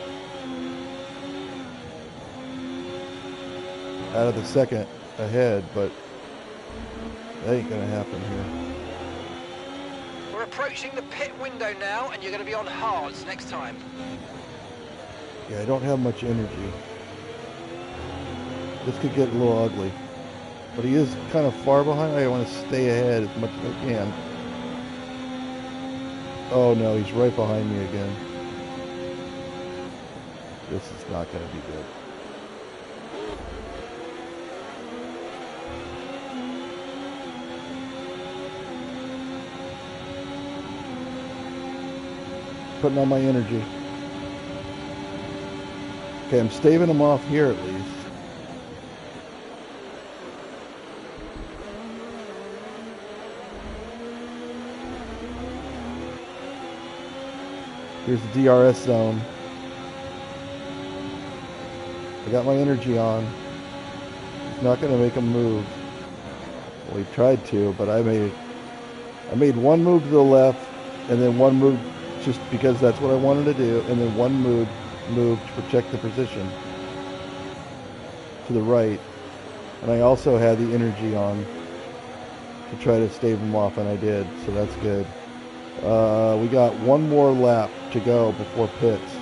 Out of the second ahead, but that ain't gonna happen here. We're approaching the pit window now, and you're going to be on hards next time. Yeah, I don't have much energy. This could get a little ugly. But he is kind of far behind. I want to stay ahead as much as I can. Oh no, he's right behind me again. This is not going to be good. Putting on my energy. Okay, I'm staving him off here at least. Here's the DRS zone. I got my energy on. It's not going to make him move. Well, he tried to, but I made one move to the left, and then one move just because that's what I wanted to do, and then one move to protect the position to the right. And I also had the energy on to try to stave him off, and I did, so that's good. We got one more lap to go before pits.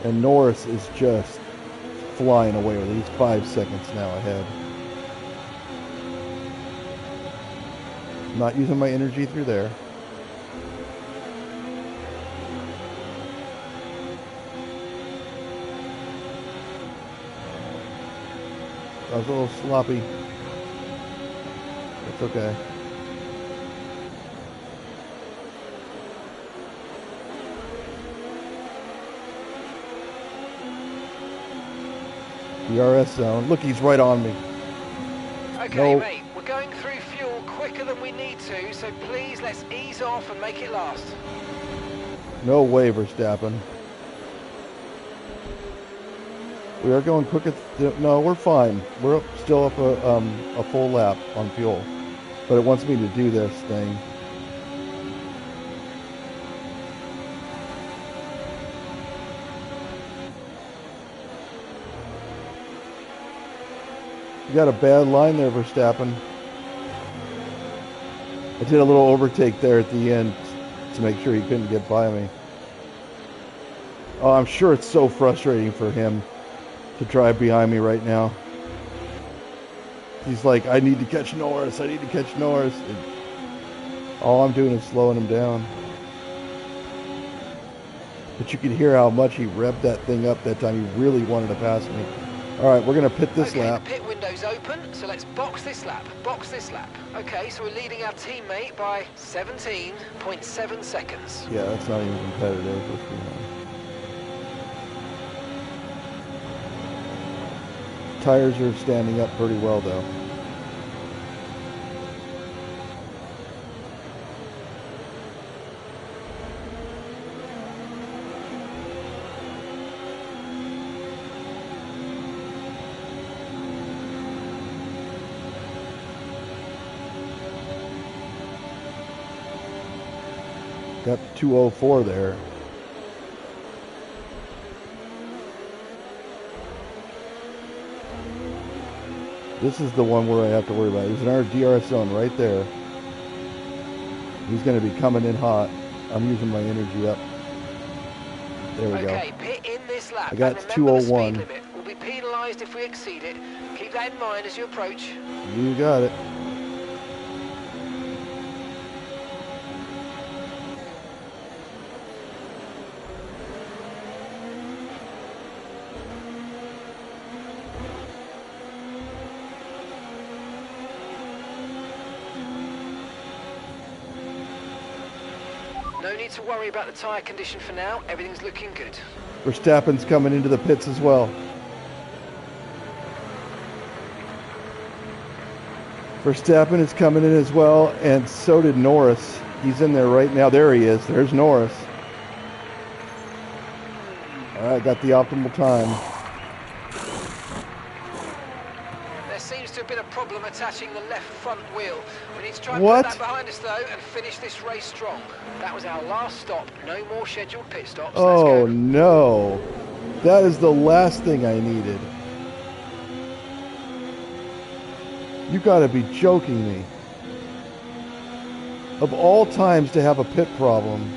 And Norris is just flying away with it. He's 5 seconds now ahead. Not using my energy through there. I was a little sloppy. It's okay. DRS zone. Look, he's right on me. Okay, mate, we're going through fuel quicker than we need to, so please let's ease off and make it last. No way, Verstappen. We are going quicker. No, we're fine. We're still up a full lap on fuel. But it wants me to do this thing. You got a bad line there, Verstappen. I did a little overtake there at the end to make sure he couldn't get by me. Oh, I'm sure it's so frustrating for him to drive behind me right now. He's like, I need to catch Norris. I need to catch Norris. And all I'm doing is slowing him down. But you could hear how much he revved that thing up that time. He really wanted to pass me. All right, we're going to pit this lap. The pit window's open, so let's box this lap. Box this lap. Okay, so we're leading our teammate by 17.7 seconds. Yeah, that's not even competitive. Let's be honest. Tires are standing up pretty well, though. Got 204 there. This is the one where I have to worry about. He's in our DRS zone right there. He's going to be coming in hot. I'm using my energy up. There we go. Okay, pit in this lap. I got and remember the 201. speed limit. We'll be penalised if we exceed it. Keep that in mind as you approach. You got it. No need to worry about the tyre condition for now. Everything's looking good. Verstappen's coming into the pits as well. Verstappen is coming in as well, and so did Norris. He's in there right now. There he is. There's Norris. All right, got the optimal time. There seems to have been a problem attaching the left front wheel. We need to try and What? put that behind us, though, and finish this race strong. That was our last stop. No more scheduled pit stops. Oh, Let's go. no. That is the last thing I needed. You got to be joking me. Of all times to have a pit problem.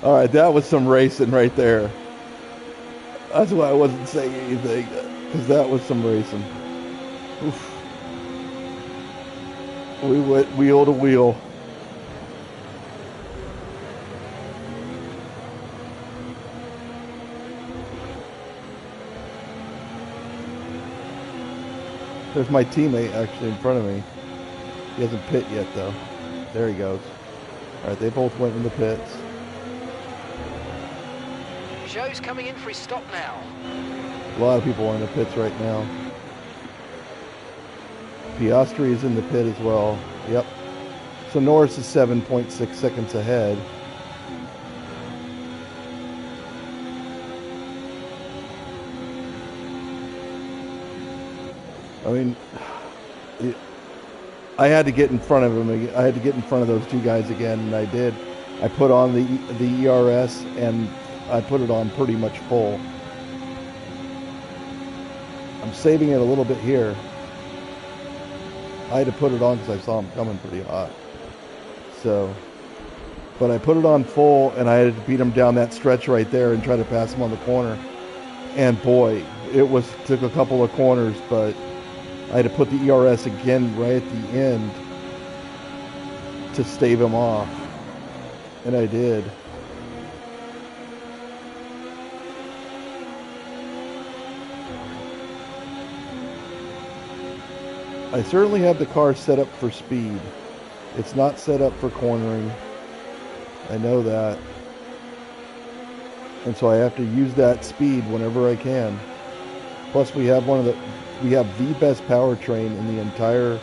All right, that was some racing right there. That's why I wasn't saying anything, because that was some racing. Oof. We went wheel to wheel. There's my teammate actually in front of me. He hasn't pit yet though. There he goes. All right, they both went in the pits. Joe's coming in for his stop now. A lot of people are in the pits right now. Piastri is in the pit as well. Yep. So Norris is 7.6 seconds ahead. I mean, I had to get in front of him. I had to get in front of those two guys again, and I did. I put on the ERS, and I put it on pretty much full. I'm saving it a little bit here. I had to put it on because I saw him coming pretty hot. So, but I put it on full, and I had to beat him down that stretch right there and try to pass him on the corner. And boy, took a couple of corners, but I had to put the ERS again right at the end to stave him off. And I did. I certainly have the car set up for speed. It's not set up for cornering. I know that. And so I have to use that speed whenever I can. Plus we have the best powertrain in the entire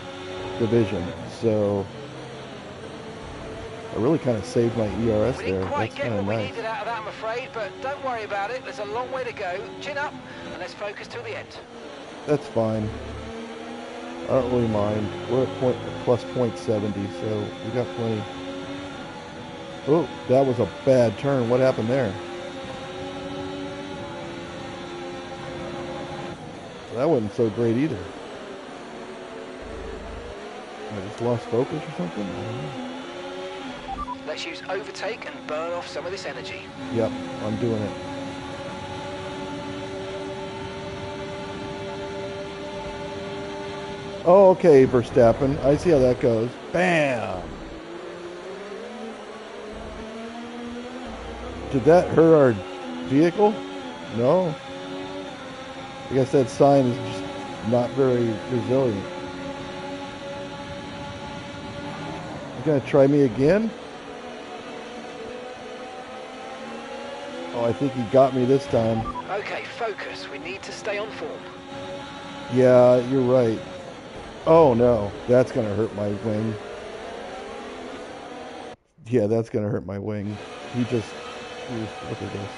division. So I really kind of saved my ERS We there. didn't quite That's get kind what of we nice. needed out of that, I'm afraid, but don't worry about it. There's a long way to go. Chin up, and let's focus till the end. That's fine. I don't really mind. We're at plus 0.70, so we got plenty. Oh, that was a bad turn. What happened there? That wasn't so great either. I just lost focus or something? I don't know. Let's use overtake and burn off some of this energy. Yep, I'm doing it. Oh, okay, Verstappen. I see how that goes. Bam! Did that hurt our vehicle? No. I guess that sign is just not very resilient. You gonna try me again? I think he got me this time. Okay, focus. We need to stay on form. Yeah, you're right. Oh no, that's gonna hurt my wing. Yeah, that's gonna hurt my wing. He just, oof, look at this.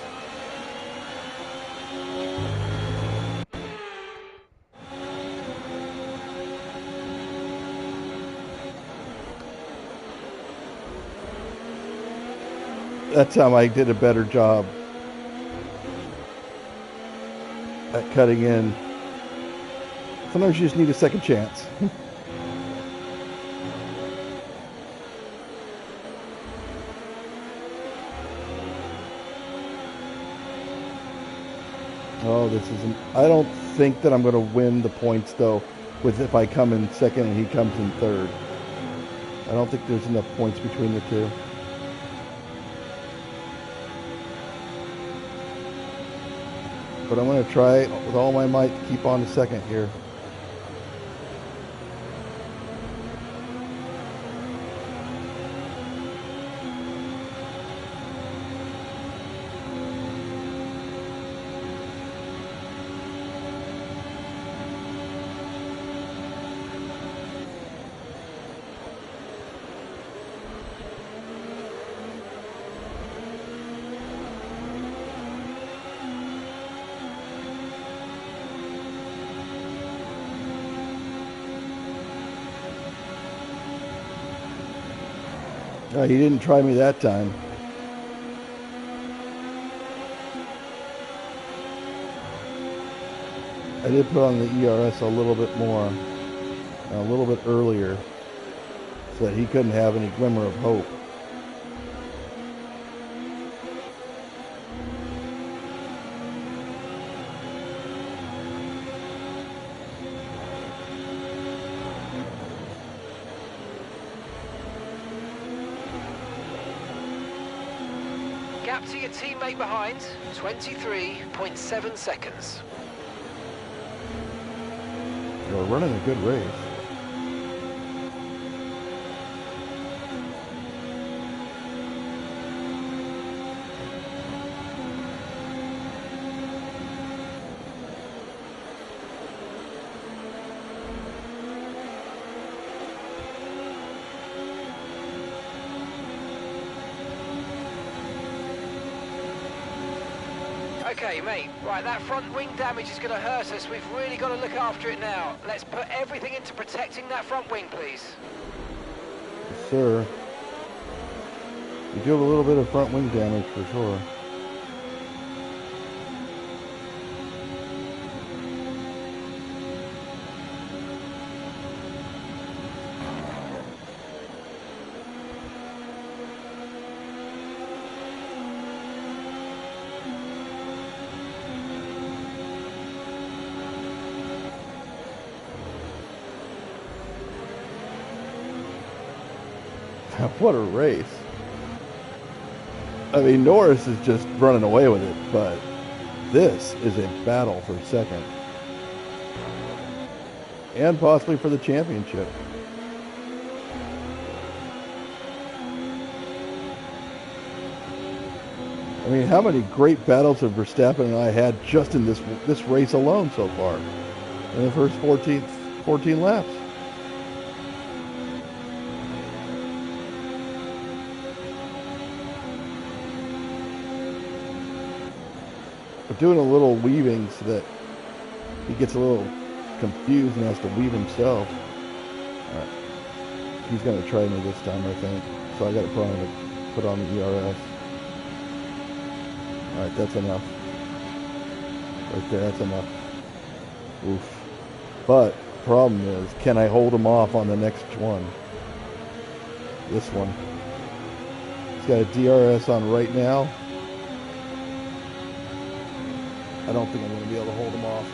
That time I did a better job at cutting in. Sometimes you just need a second chance. Oh, this isn't. I don't think that I'm going to win the points though. With if I come in second and he comes in third, I don't think there's enough points between the two. But I'm going to try with all my might to keep on to second here. He didn't try me that time. I did put on the ERS a little bit more, a little bit earlier, so that he couldn't have any glimmer of hope. Gap to your teammate behind, 23.7 seconds. You're running a good race. Okay, mate. Right, that front wing damage is going to hurt us. We've really got to look after it now. Let's put everything into protecting that front wing, please. Yes, sir. You do have a little bit of front wing damage for sure. What a race. I mean, Norris is just running away with it, but this is a battle for second. And possibly for the championship. I mean, how many great battles have Verstappen and I had just in this race alone so far? In the first 14 laps. Doing a little weaving so that he gets a little confused and has to weave himself. All right. He's going to try me this time, I think. So I got to put on the ERS. All right, that's enough. Right there, that's enough. Oof. But the problem is, can I hold him off on the next one? This one. He's got a DRS on right now. I don't think I'm going to be able to hold him off.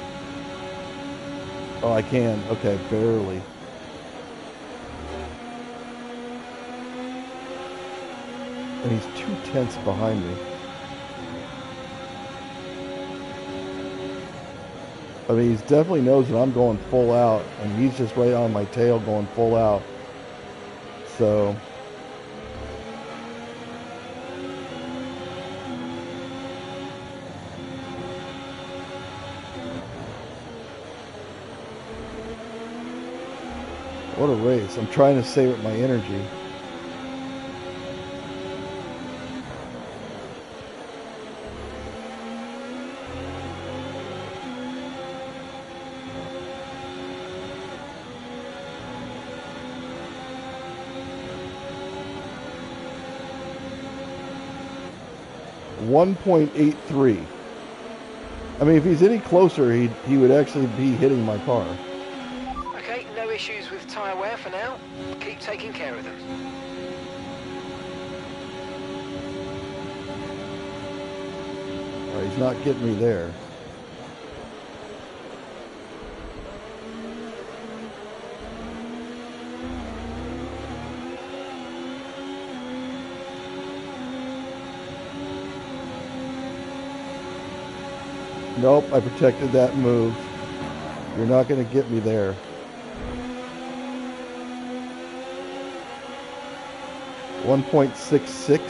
Oh, I can. Okay, barely. And he's 2/10 behind me. I mean, he definitely knows that I'm going full out, and he's just right on my tail going full out. So... What a race. I'm trying to save up my energy. .83. I mean, if he's any closer, he would actually be hitting my car. Okay, no issues with tyre wear for now. Keep taking care of them. All right, he's not getting me there. Nope, I protected that move. You're not going to get me there. .66.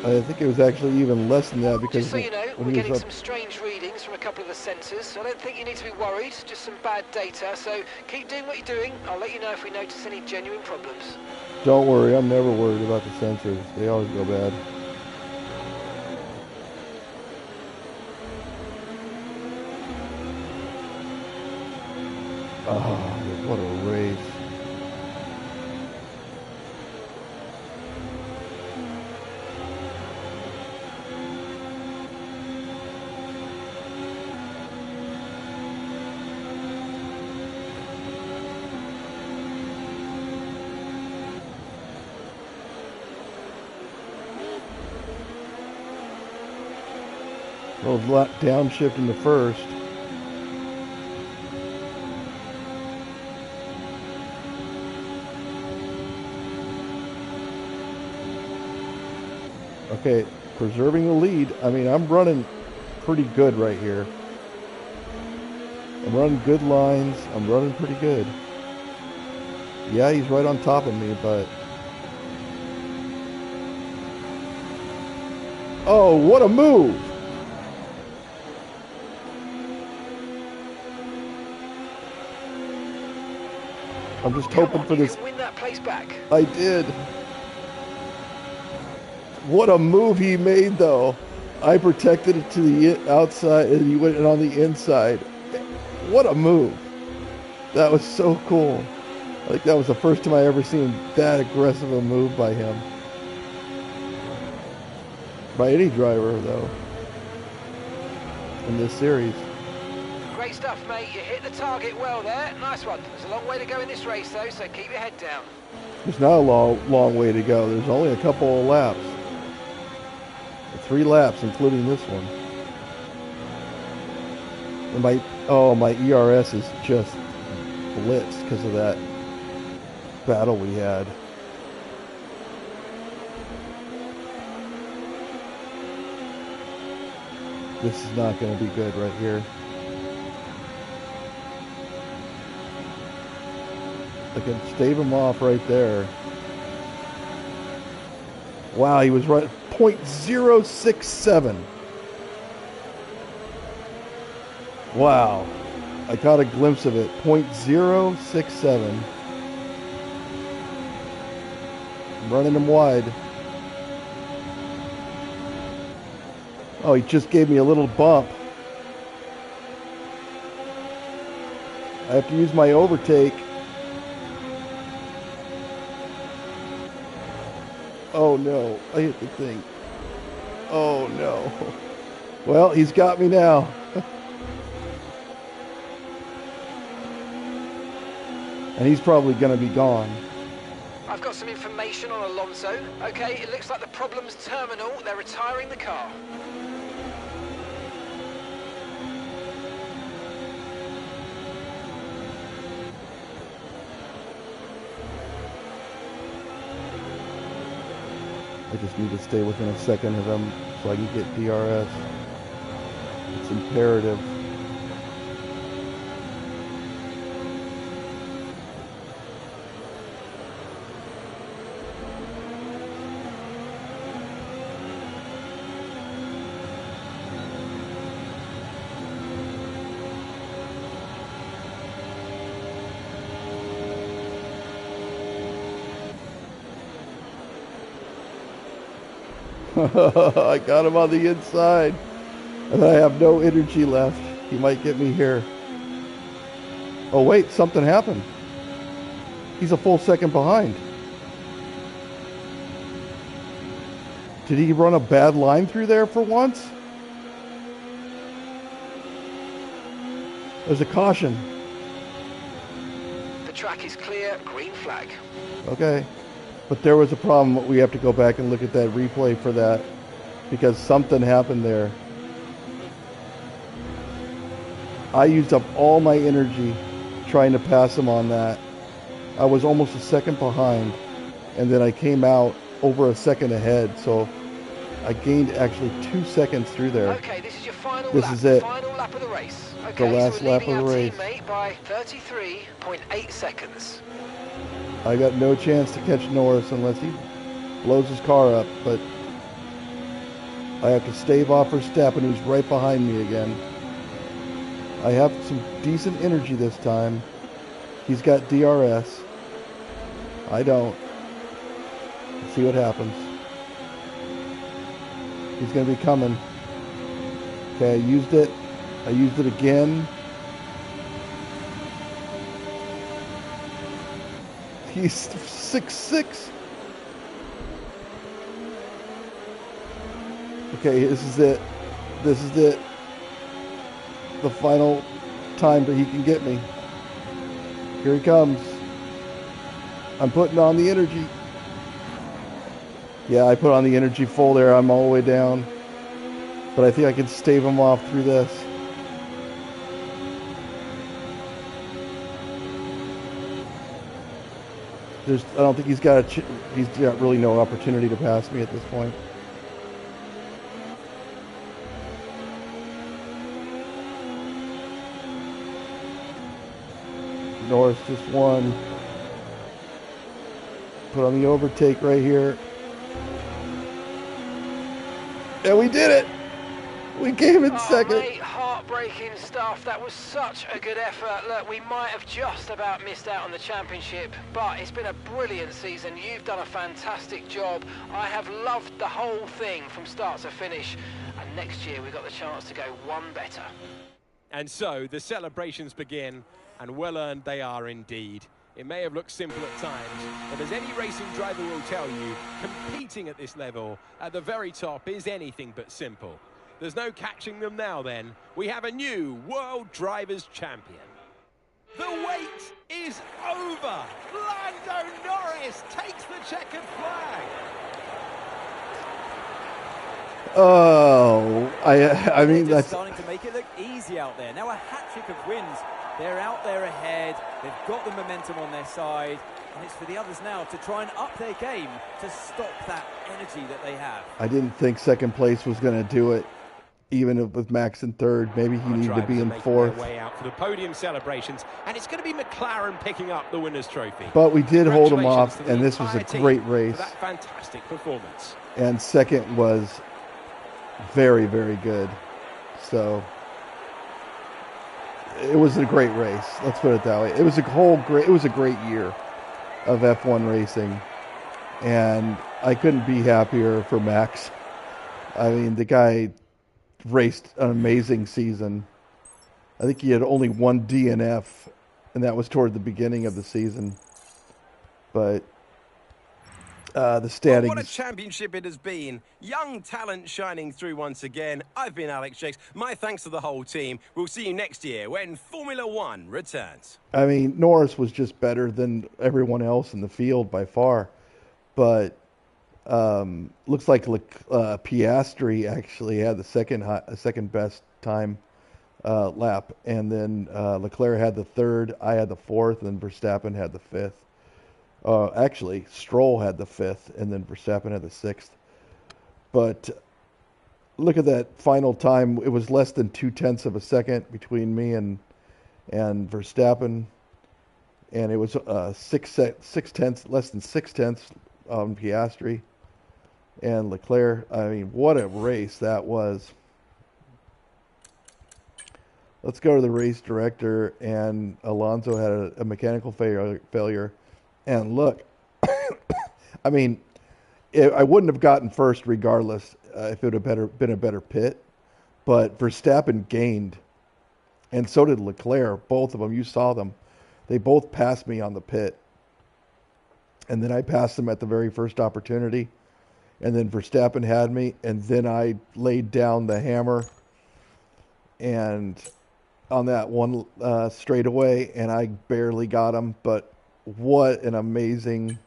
I think it was actually even less than that because just so you know, we're getting some strange readings from a couple of the sensors, so I don't think you need to be worried, just some bad data, so keep doing what you're doing. I'll let you know if we notice any genuine problems. Don't worry, I'm never worried about the sensors. They always go bad. Oh, what a race. A little downshift in the first. Okay, preserving the lead. I mean, I'm running pretty good right here. I'm running good lines. I'm running pretty good. Yeah, he's right on top of me, but... Oh, what a move! I'm just hoping for this. You can win that place back. I did. What a move he made, though. I protected it to the outside, and he went on the inside. What a move. That was so cool. I think that was the first time I ever seen that aggressive a move by him. By any driver, though, in this series. Great stuff, mate. You hit the target well there. Nice one. There's a long way to go in this race, though, so keep your head down. There's not a long way to go. There's only a couple of laps. 3 laps, including this one. And my ERS is just blitzed because of that battle we had. This is not going to be good right here. I can stave him off right there. Wow, he was right. .067. Wow. I caught a glimpse of it. .067. I'm running him wide. Oh, he just gave me a little bump. I have to use my overtake. Oh no, I hit the thing. Oh no. Well, he's got me now. And he's probably going to be gone. I've got some information on Alonso. Okay, it looks like the problem's terminal. They're retiring the car. I just need to stay within a second of him so I can get DRS. It's imperative. I got him on the inside. And I have no energy left. He might get me here. Oh, wait, something happened. He's a full second behind. Did he run a bad line through there for once? There's a caution. The track is clear, green flag. Okay. But there was a problem. We have to go back and look at that replay for that because something happened there. I used up all my energy trying to pass him on that. I was almost a second behind, and then I came out over a second ahead, so I gained actually 2 seconds through there. Okay, this is your final This lap. is it. Final lap of the race. Okay, The last so we're lap leading of the our race. teammate by 33.8 seconds. I got no chance to catch Norris unless he blows his car up, but I have to stave off Verstappen, who's right behind me again. I have some decent energy this time. He's got DRS. I don't. Let's see what happens. He's going to be coming. Okay, I used it. I used it again. He's 6'6". Okay, this is it. This is it. The final time that he can get me. Here he comes. I'm putting on the energy. Yeah, I put on the energy full there. I'm all the way down. But I think I can stave him off through this. I don't think he's got really no opportunity to pass me at this point. Norris just won. Put on the overtake right here. And we did it! We came in second. Mate, heartbreaking stuff. That was such a good effort. Look, we might have just about missed out on the championship, but it's been a brilliant season. You've done a fantastic job. I have loved the whole thing from start to finish. And next year we've got the chance to go one better. And so the celebrations begin, and well earned they are indeed. It may have looked simple at times, but as any racing driver will tell you, competing at this level, at the very top, is anything but simple. There's no catching them now then. We have a new World Drivers' Champion. The wait is over! Lando Norris takes the checkered flag! Oh, I mean, They're that's... just starting to make it look easy out there. Now a hat-trick of wins. They're out there ahead. They've got the momentum on their side. And it's for the others now to try and up their game to stop that energy that they have. I didn't think second place was going to do it, even with Max in third. Maybe he needed to be in fourth. Way out for the podium celebrations, and it's going to be McLaren picking up the winner's trophy. But we did hold him off, Congratulations to the and this was a entire great team race. for that fantastic performance. And second was very, very good. So it was a great race. Let's put it that way. It was a great year of F1 racing, and I couldn't be happier for Max. I mean, the guy raced an amazing season. I think he had only one DNF, and that was toward the beginning of the season. But the standings... Well, what a championship it has been. Young talent shining through once again. I've been Alex Jakes. My thanks to the whole team. We'll see you next year when Formula One returns. I mean, Norris was just better than everyone else in the field by far. But looks like Piastri actually had the second best time lap. And then Leclerc had the third, I had the fourth, and then Verstappen had the fifth. Actually, Stroll had the fifth, and then Verstappen had the sixth. But look at that final time. It was less than 0.2 of a second between me and Verstappen, and it was less than 6/10 on Piastri and Leclerc. I mean, what a race that was. Let's go to the race director, and Alonso had a mechanical failure. And look, I mean, I wouldn't have gotten first regardless if it would have been a better pit. But Verstappen gained, and so did Leclerc. Both of them, you saw them. They both passed me on the pit. And then I passed them at the very first opportunity. And then Verstappen had me, and then I laid down the hammer and on that one straightaway, and I barely got him. But what an amazing...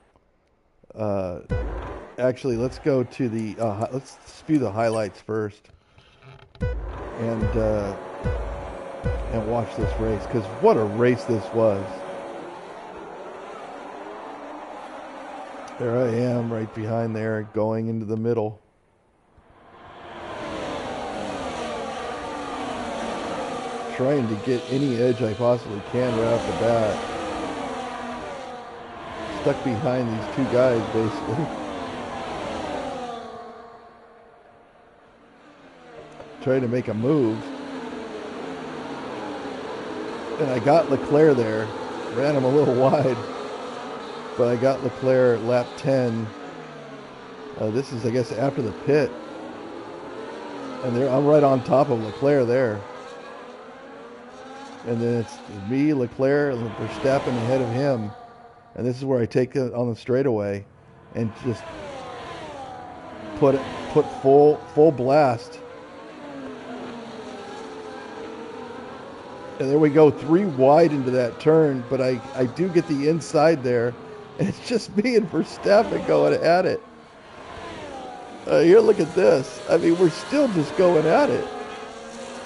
actually, let's go to the... let's spew the highlights first. And watch this race, because what a race this was. There I am, right behind there, going into the middle. Trying to get any edge I possibly can right off the bat. Stuck behind these two guys, basically. Trying to make a move. And I got Leclerc there. Ran him a little wide. But I got Leclerc lap 10. This is, I guess, after the pit. And I'm right on top of Leclerc there. And then it's me, Leclerc, and Verstappen ahead of him. And this is where I take it on the straightaway and just put full blast. And there we go, 3 wide into that turn, but I do get the inside there, and it's just me and Verstappen going at it. Here, look at this. I mean, we're still just going at it.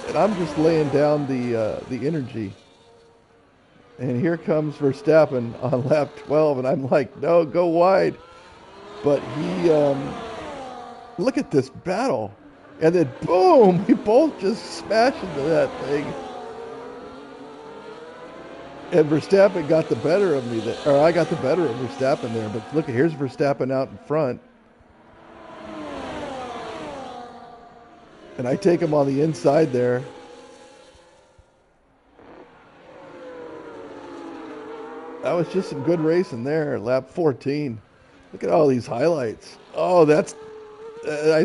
And I'm just laying down the energy. And here comes Verstappen on lap 12, and I'm like, no, go wide. But he, look at this battle. And then, boom, we both just smash into that thing. And Verstappen got the better of me, or I got the better of Verstappen there. But look, here's Verstappen out in front. And I take him on the inside there. That was just some good racing there, lap 14. Look at all these highlights. Oh, that's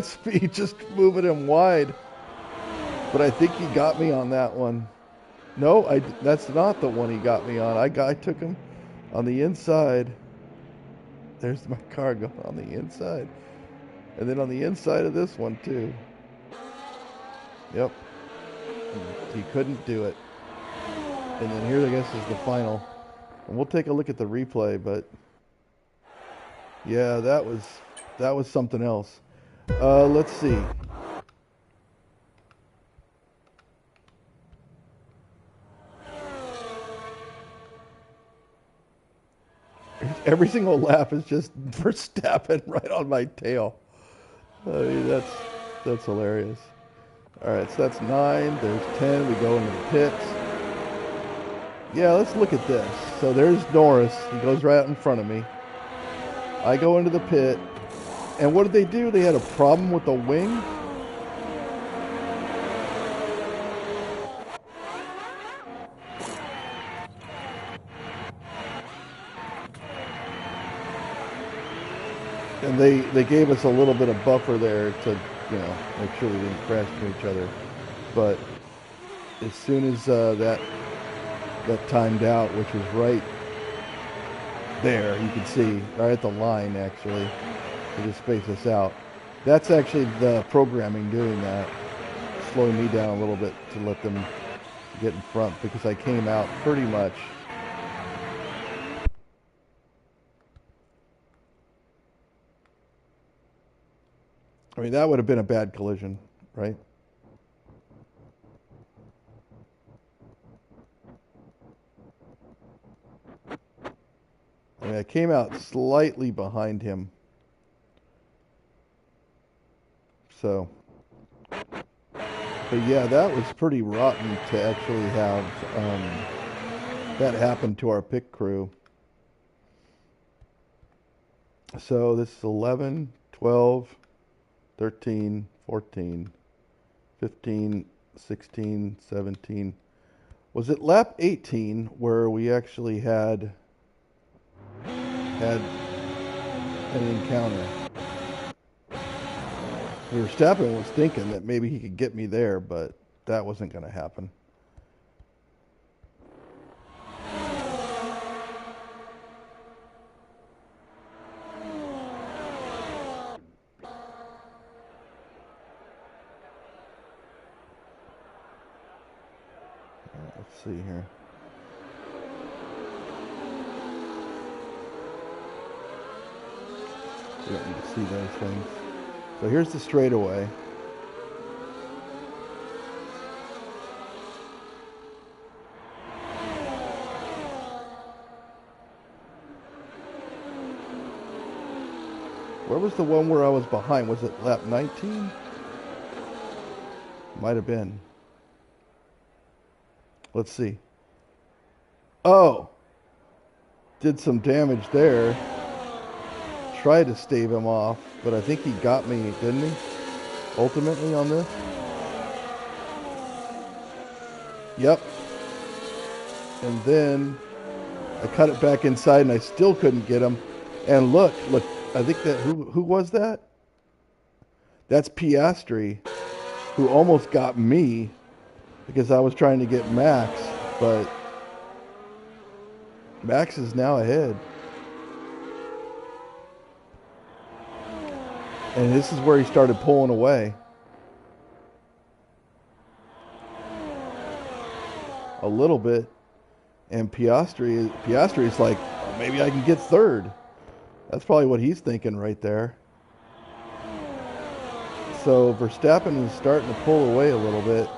speed just moving him wide. But I think he got me on that one. No, that's not the one he got me on. I took him on the inside. There's my car going on the inside. And then on the inside of this one, too. Yep. He couldn't do it. And then here, I guess, is the final. And we'll take a look at the replay, but yeah, that was something else. Let's see. Every single lap is just Verstappen right on my tail. I mean, that's hilarious. All right, so that's 9. There's 10. We go into the pits. Yeah, let's look at this. So there's Norris. He goes right out in front of me. I go into the pit. And what did they do? They had a problem with the wing. And they gave us a little bit of buffer there to, make sure we didn't crash into each other. But as soon as that timed out, which was right there, you can see, right at the line, actually, to just space us out. That's actually the programming doing that, slowing me down a little bit to let them get in front, because I came out pretty much. I mean, that would have been a bad collision, right? I mean, I came out slightly behind him. So, but yeah, that was pretty rotten to actually have that happen to our pit crew. So this is 11, 12, 13, 14, 15, 16, 17. Was it lap 18 where we actually had an encounter? Verstappen was thinking that maybe he could get me there, but that wasn't going to happen. Let's see here. You don't need to see those things. So here's the straightaway. Where was the one where I was behind? Was it lap 19? Might have been. Let's see. Oh! Did some damage there. Tried to stave him off, but I think he got me, didn't he? Ultimately on this? Yep. And then I cut it back inside and I still couldn't get him. And look, I think that, who was that? That's Piastri, who almost got me because I was trying to get Max, but Max is now ahead. And this is where he started pulling away. A little bit. And Piastri's like, oh, maybe I can get third. That's probably what he's thinking right there. So Verstappen is starting to pull away a little bit.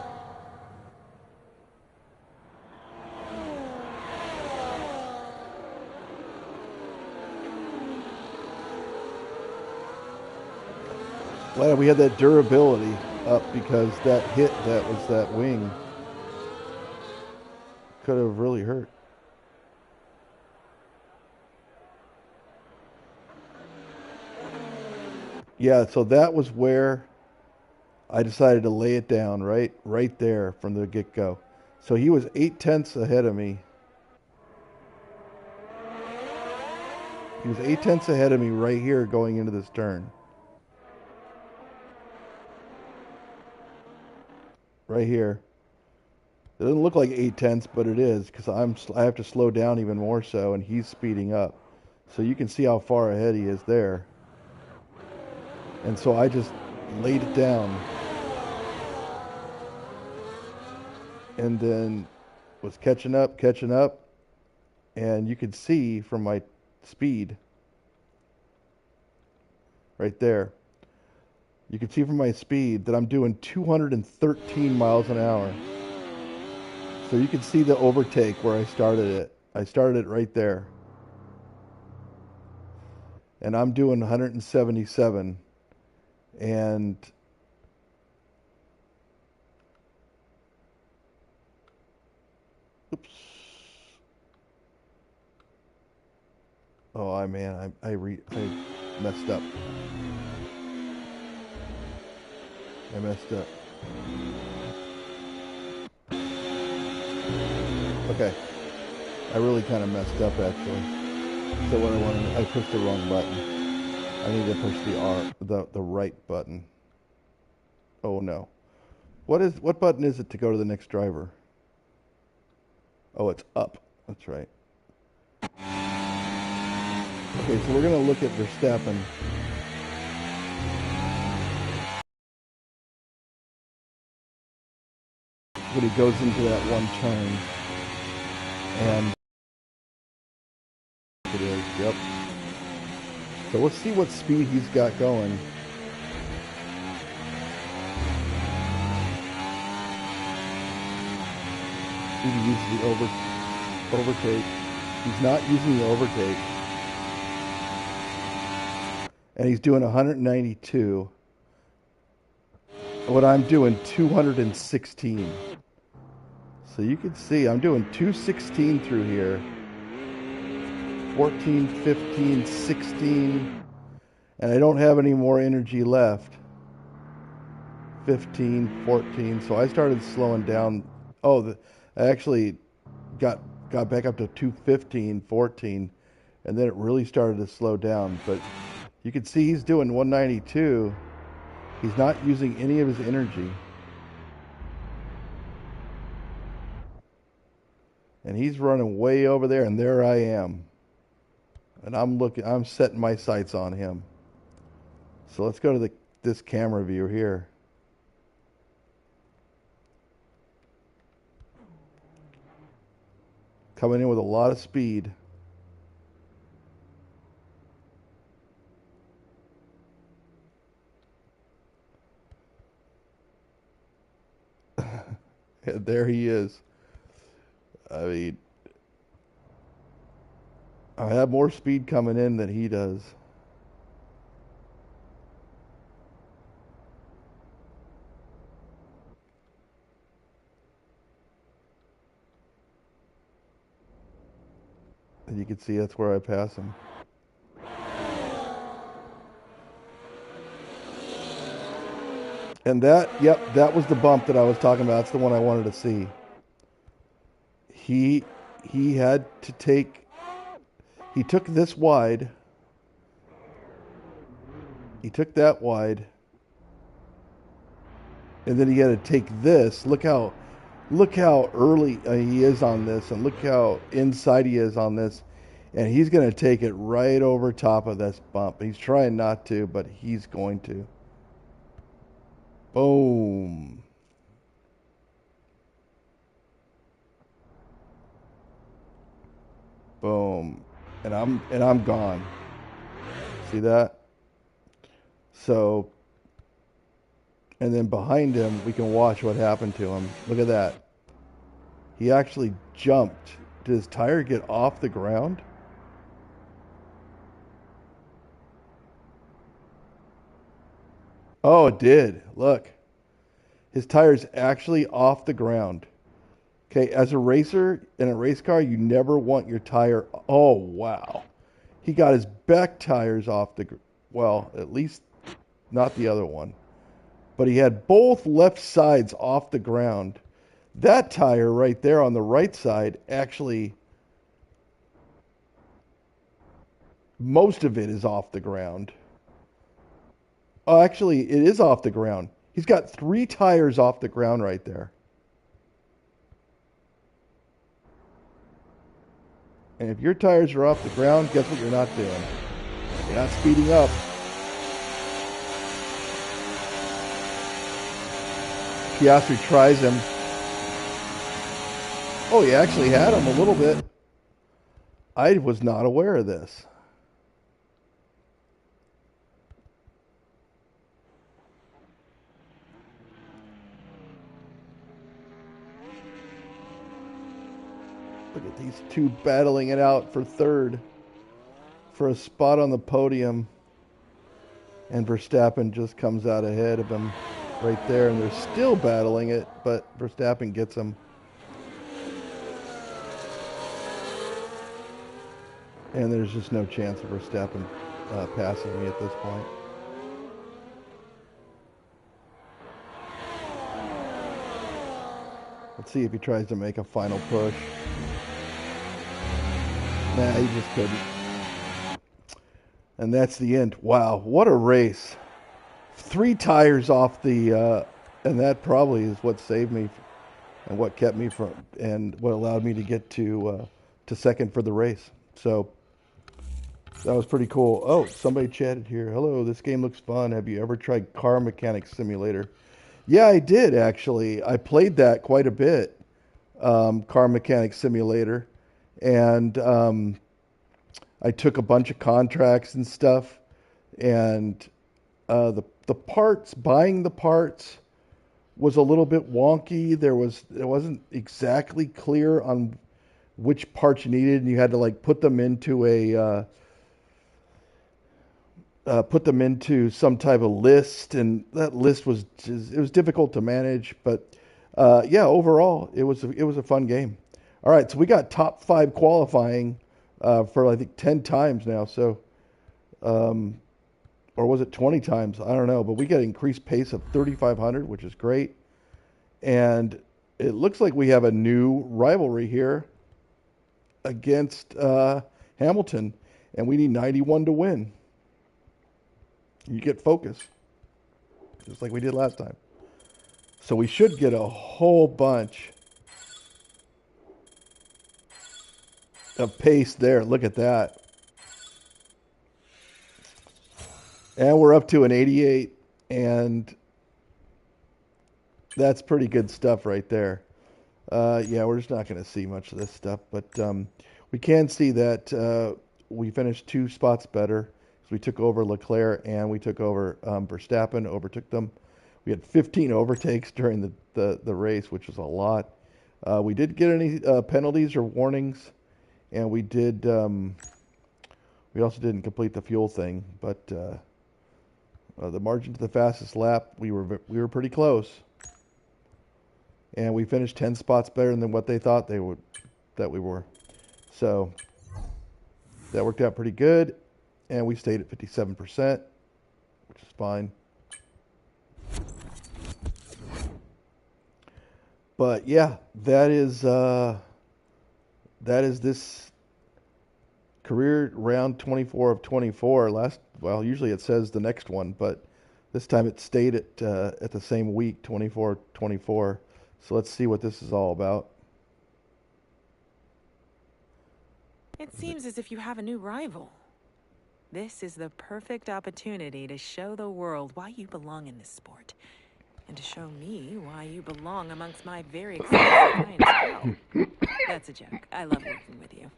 Glad we had that durability up because that hit that was that wing could have really hurt. Yeah, so that was where I decided to lay it down right there from the get-go. So he was 8/10 ahead of me. He was 8/10 ahead of me right here going into this turn. Right here. It doesn't look like 8/10, but it is because I have to slow down even more so, and he's speeding up. So you can see how far ahead he is there. And so I just laid it down. And then was catching up. And you could see from my speed right there. You can see from my speed that I'm doing 213 miles an hour. So you can see the overtake where I started it. I started it right there. And I'm doing 177. And oops. Oh, I messed up. I messed up. Okay. I really kind of messed up actually. So what I pushed the wrong button. I need to push the right button. Oh no. What button is it to go to the next driver? Oh, it's up. That's right. Okay, so we're going to look at Verstappen. When he goes into that one turn. And it is, yep. So let's see what speed he's got going. He uses the overtake. He's not using the overtake. And he's doing 192. What I'm doing, 216. So you can see I'm doing 216 through here. 14, 15, 16. And I don't have any more energy left. 15, 14. So I started slowing down. Oh, I actually got back up to 215, 14. And then it really started to slow down. But you can see he's doing 192. He's not using any of his energy. And he's running way over there, and there I am. And I'm setting my sights on him. So let's go to this camera view here. Coming in with a lot of speed. And there he is. I mean, I have more speed coming in than he does. And you can see that's where I pass him. And that was the bump that I was talking about. That's the one I wanted to see. He had to take, he took this wide. He took that wide. And then he had to take this. Look how early he is on this, and look how inside he is on this. And he's going to take it right over top of this bump. He's trying not to, but he's going to. Boom. Boom. And I'm gone. See that? So, and then behind him, we can watch what happened to him. Look at that. He actually jumped. Did his tire get off the ground? Oh, it did. Look. His tire's actually off the ground. Okay, as a racer in a race car, you never want your tire. Oh, wow. He got his back tires off well, at least not the other one. But he had both left sides off the ground. That tire right there on the right side, actually, most of it is off the ground. Oh, actually, it is off the ground. He's got 3 tires off the ground right there. And if your tires are off the ground, guess what you're not doing? You're not speeding up. Piastri tries him. Oh, he actually had him a little bit. I was not aware of this. Look at these two battling it out for third, for a spot on the podium. And Verstappen just comes out ahead of him right there. And they're still battling it, but Verstappen gets him. And there's just no chance of Verstappen passing me at this point. Let's see if he tries to make a final push. Nah, he just couldn't. And that's the end. Wow, what a race. 3 tires off the, and that probably is what saved me and what kept me from, and what allowed me to get to second for the race. So that was pretty cool. Oh, somebody chatted here. Hello, this game looks fun. Have you ever tried Car Mechanics Simulator? Yeah, I did actually. I played that quite a bit, Car Mechanics Simulator. And I took a bunch of contracts and stuff, and the parts, buying the parts was a little bit wonky. It wasn't exactly clear on which parts you needed, and you had to like put them into some type of list, and that list was difficult to manage. But yeah, overall it was a fun game. All right, so we got top 5 qualifying for I think 10 times now. So, or was it 20 times? I don't know, but we got increased pace of 3,500, which is great. And it looks like we have a new rivalry here against Hamilton, and we need 91 to win. You get focus. just like we did last time. So we should get a whole bunch of pace there. Look at that. And we're up to an 88, and that's pretty good stuff right there. Yeah, we're just not going to see much of this stuff, but we can see that we finished 2 spots better. So we took over Leclerc and we took over Verstappen, overtook them. We had 15 overtakes during the race, which was a lot. We did get any penalties or warnings, and we did. We also didn't complete the fuel thing, but the margin to the fastest lap, we were pretty close, and we finished 10 spots better than what they thought that we were. So that worked out pretty good, and we stayed at 57%, which is fine. But yeah, that is this career round 24 of 24. Usually it says the next one, but this time it stayed at the same week, 24-24. So let's see what this is all about. It seems as if you have a new rival. This is the perfect opportunity to show the world why you belong in this sport. And to show me why you belong amongst my very exclusive kind as well. That's a joke. I love working with you.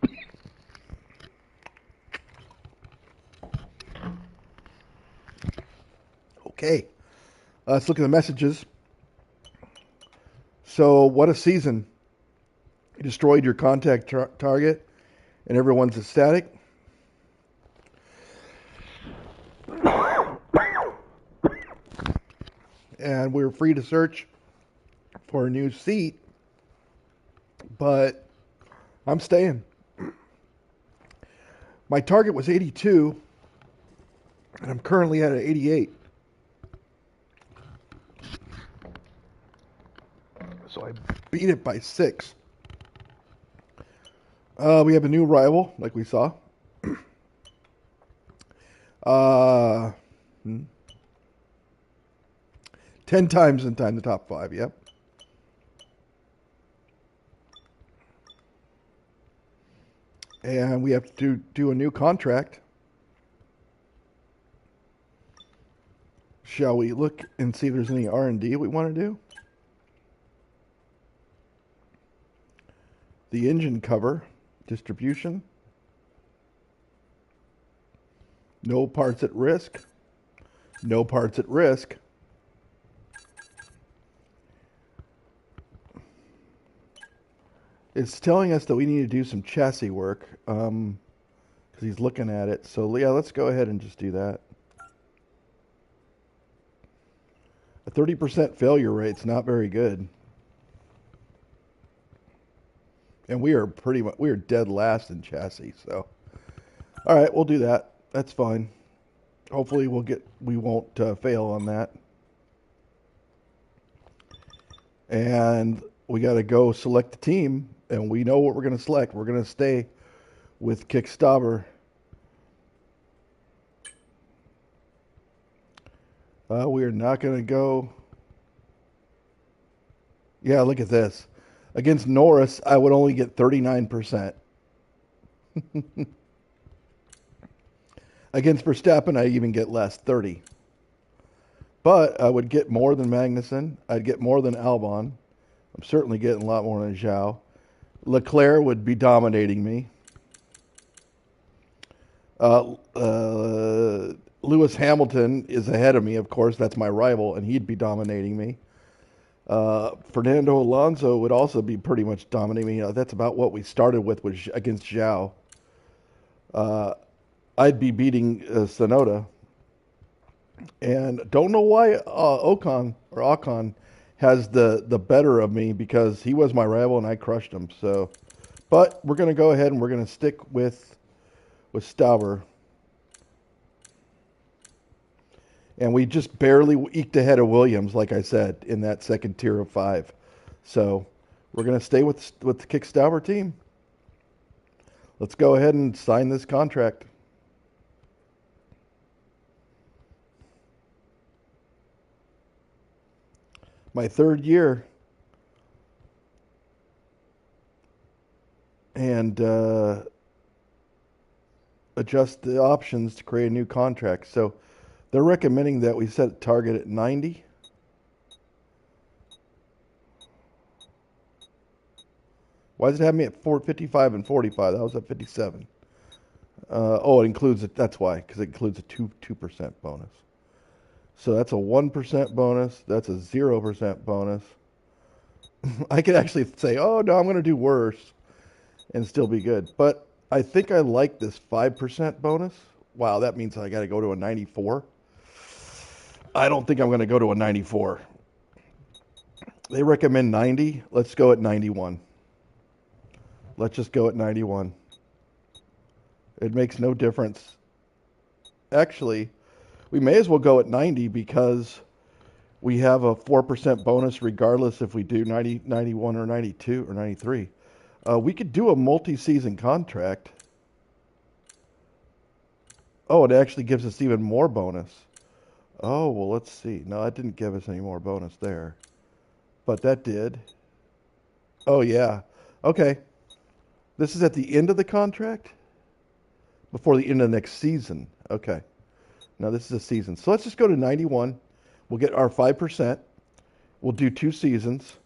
Okay, let's look at the messages. So, what a season. You destroyed your contact target, and everyone's ecstatic. And we're free to search for a new seat, but I'm staying. My target was 82, and I'm currently at an 88. So I beat it by 6. We have a new rival, like we saw. 10 times inside the top 5, yep. And we have to do a new contract. Shall we look and see if there's any R&D we want to do? The engine cover, distribution. No parts at risk. No parts at risk. It's telling us that we need to do some chassis work because he's looking at it. So, yeah, let's go ahead and just do that. A 30% failure rate's not very good. And we are dead last in chassis. So, all right, we'll do that. That's fine. Hopefully we won't fail on that. And we got to go select the team, and we know what we're going to select. We're going to stay with Kick Stauber. We are not going to go. Yeah, look at this. Against Norris, I would only get 39%. Against Verstappen, I even get less, 30. But I would get more than Magnussen. I'd get more than Albon. I'm certainly getting a lot more than Zhao. Leclerc would be dominating me. Lewis Hamilton is ahead of me, of course. That's my rival, and he'd be dominating me. Fernando Alonso would also be pretty much dominating me. That's about what we started with against Zhao. I'd be beating Tsunoda. And don't know why Ocon has the better of me, because he was my rival and I crushed him. So, but we're going to go ahead and we're going to stick with Stauber. And we just barely eked ahead of Williams, like I said, in that second tier of 5. So we're going to stay with the Kick Stauber team. Let's go ahead and sign this contract. . My third year. And adjust the options to create a new contract. So they're recommending that we set a target at 90. Why does it have me at 55 and 45? That was at 57. Oh, it includes it. That's why, because it includes a 2% bonus. So that's a 1% bonus. That's a 0% bonus. I could actually say, oh no, I'm going to do worse and still be good. But I think I like this 5% bonus. Wow, that means I got to go to a 94. I don't think I'm going to go to a 94. They recommend 90. Let's go at 91. Let's just go at 91. It makes no difference. Actually, we may as well go at 90 because we have a 4% bonus regardless if we do 90, 91, or 92, or 93. We could do a multi-season contract. Oh, it actually gives us even more bonus. Oh, well, let's see. No, that didn't give us any more bonus there. But that did. Oh, yeah. Okay. This is at the end of the contract? Before the end of the next season. Okay. Now, this is a season. So let's just go to 91. We'll get our 5%. We'll do 2 seasons.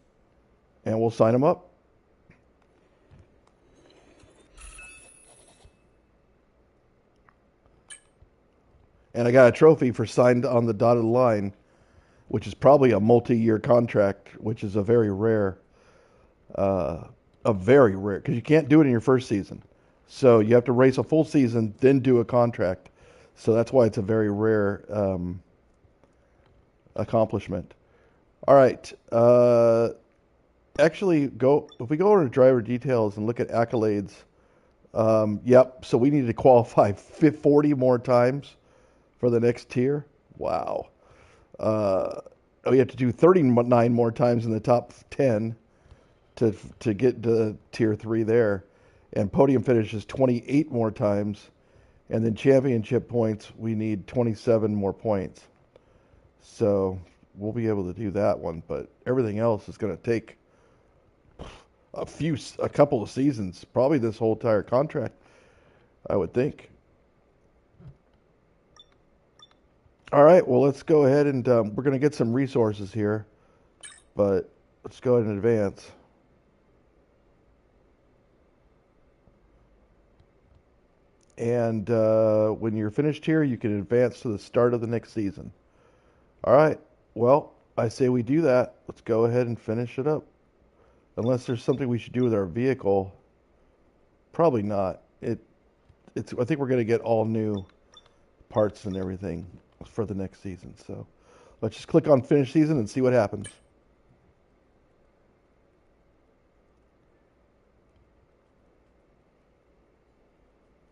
And we'll sign them up. And I got a trophy for signed on the dotted line, which is probably a multi-year contract, which is a very rare, because you can't do it in your first season. So you have to race a full season, then do a contract. So that's why it's a very rare accomplishment. All right. Actually, if we go over to driver details and look at accolades, yep. So we need to qualify 40 more times for the next tier. Wow. We have to do 39 more times in the top 10 to get to tier 3 there. And podium finishes 28 more times. And then championship points, we need 27 more points. So we'll be able to do that one. But everything else is going to take a couple of seasons, probably this whole entire contract, I would think. All right, well, let's go ahead and we're going to get some resources here, but let's go ahead and advance. And when you're finished here, you can advance to the start of the next season. All right, well, I say we do that. Let's go ahead and finish it up. Unless there's something we should do with our vehicle. Probably not. I think we're going to get all new parts and everything for the next season. So let's just click on finish season and see what happens.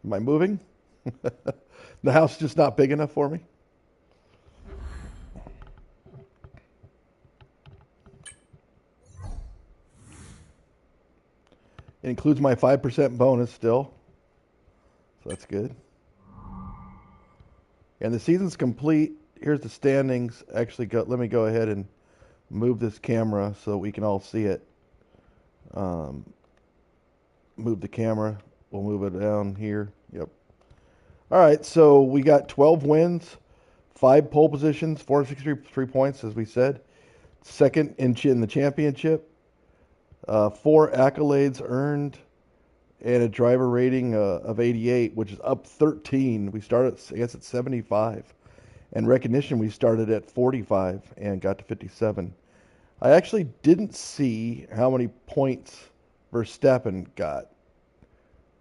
Am I moving? The house is just not big enough for me. It includes my 5% bonus still. So that's good. And the season's complete. Here's the standings. Actually, let me go ahead and move this camera so we can all see it. Move the camera. We'll move it down here. Yep. All right, so we got 12 wins, 5 pole positions, 463 points, as we said. Second in the championship. 4 accolades earned, and a driver rating of 88, which is up 13. We started, I guess, at 75. And recognition, we started at 45 and got to 57. I actually didn't see how many points Verstappen got.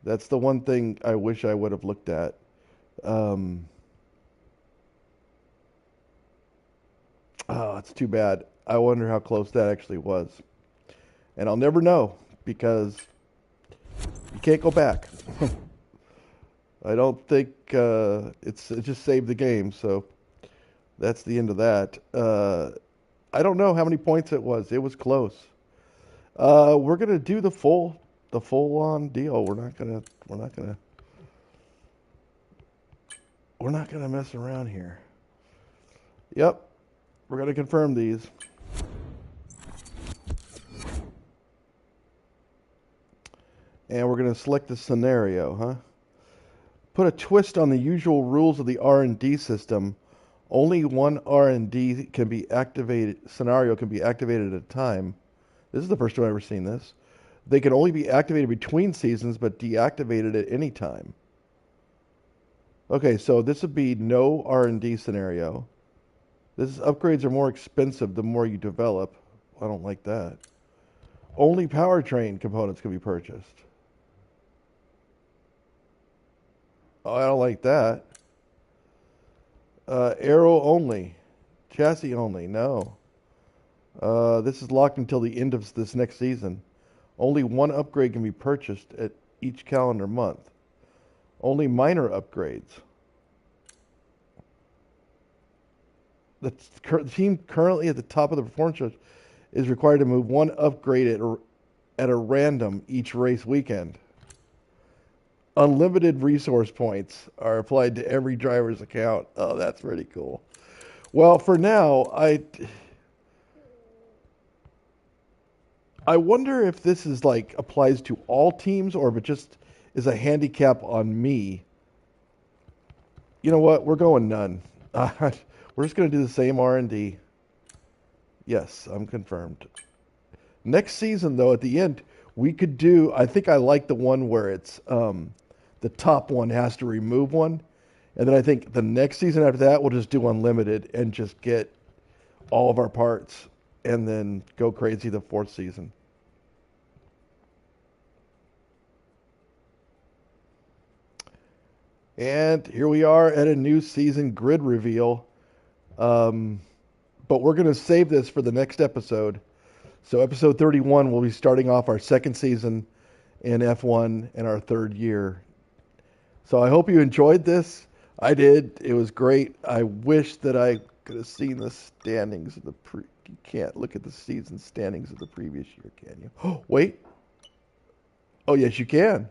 That's the one thing I wish I would have looked at. Oh, it's too bad. I wonder how close that actually was. And I'll never know because you can't go back. I don't think it just saved the game, so that's the end of that. I don't know how many points it was. It was close. We're gonna do the full on deal. We're not gonna mess around here. Yep, we're gonna confirm these. And we're going to select the scenario, huh? Put a twist on the usual rules of the R&D system. Only one R&D can be activated, scenario can be activated at a time. This is the first time I've ever seen this. They can only be activated between seasons, but deactivated at any time. Okay, so this would be no R&D scenario. Upgrades are more expensive the more you develop. I don't like that. Only powertrain components can be purchased. Oh, I don't like that. Aero only. Chassis only. No. This is locked until the end of this next season. Only one upgrade can be purchased at each calendar month. Only minor upgrades. The team currently at the top of the performance chart is required to move one upgrade at a random each race weekend. Unlimited resource points are applied to every driver's account. Oh, that's pretty cool. Well, for now, I wonder if this is like applies to all teams or if it just is a handicap on me. You know what? We're going none. We're just going to do the same R&D. Yes, I'm confirmed. Next season, though, at the end, we could do. I think I like the one where it's the top one has to remove one, and then I think the next season after that we'll just do unlimited and just get all of our parts, and then go crazy the fourth season. And here we are at a new season grid reveal. But we're going to save this for the next episode. So episode 31, we'll be starting off our second season in F1 and our third year. So I hope you enjoyed this. I did. It was great. I wish that I could have seen the standings of the You can't look at the season standings of the previous year, can you? Oh, wait. Oh, yes, you can.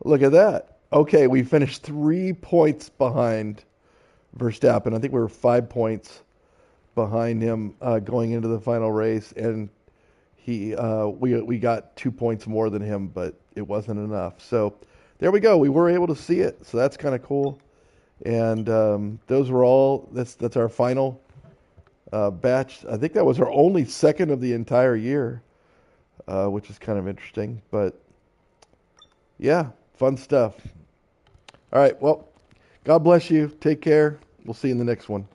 Look at that. Okay, we finished 3 points behind Verstappen. I think we were 5 points behind him going into the final race, and we got 2 points more than him, but it wasn't enough. So there we go. We were able to see it, so that's kind of cool. And those were all. That's our final batch. I think that was our only second of the entire year, which is kind of interesting. But yeah, fun stuff. All right. Well, God bless you. Take care. We'll see you in the next one.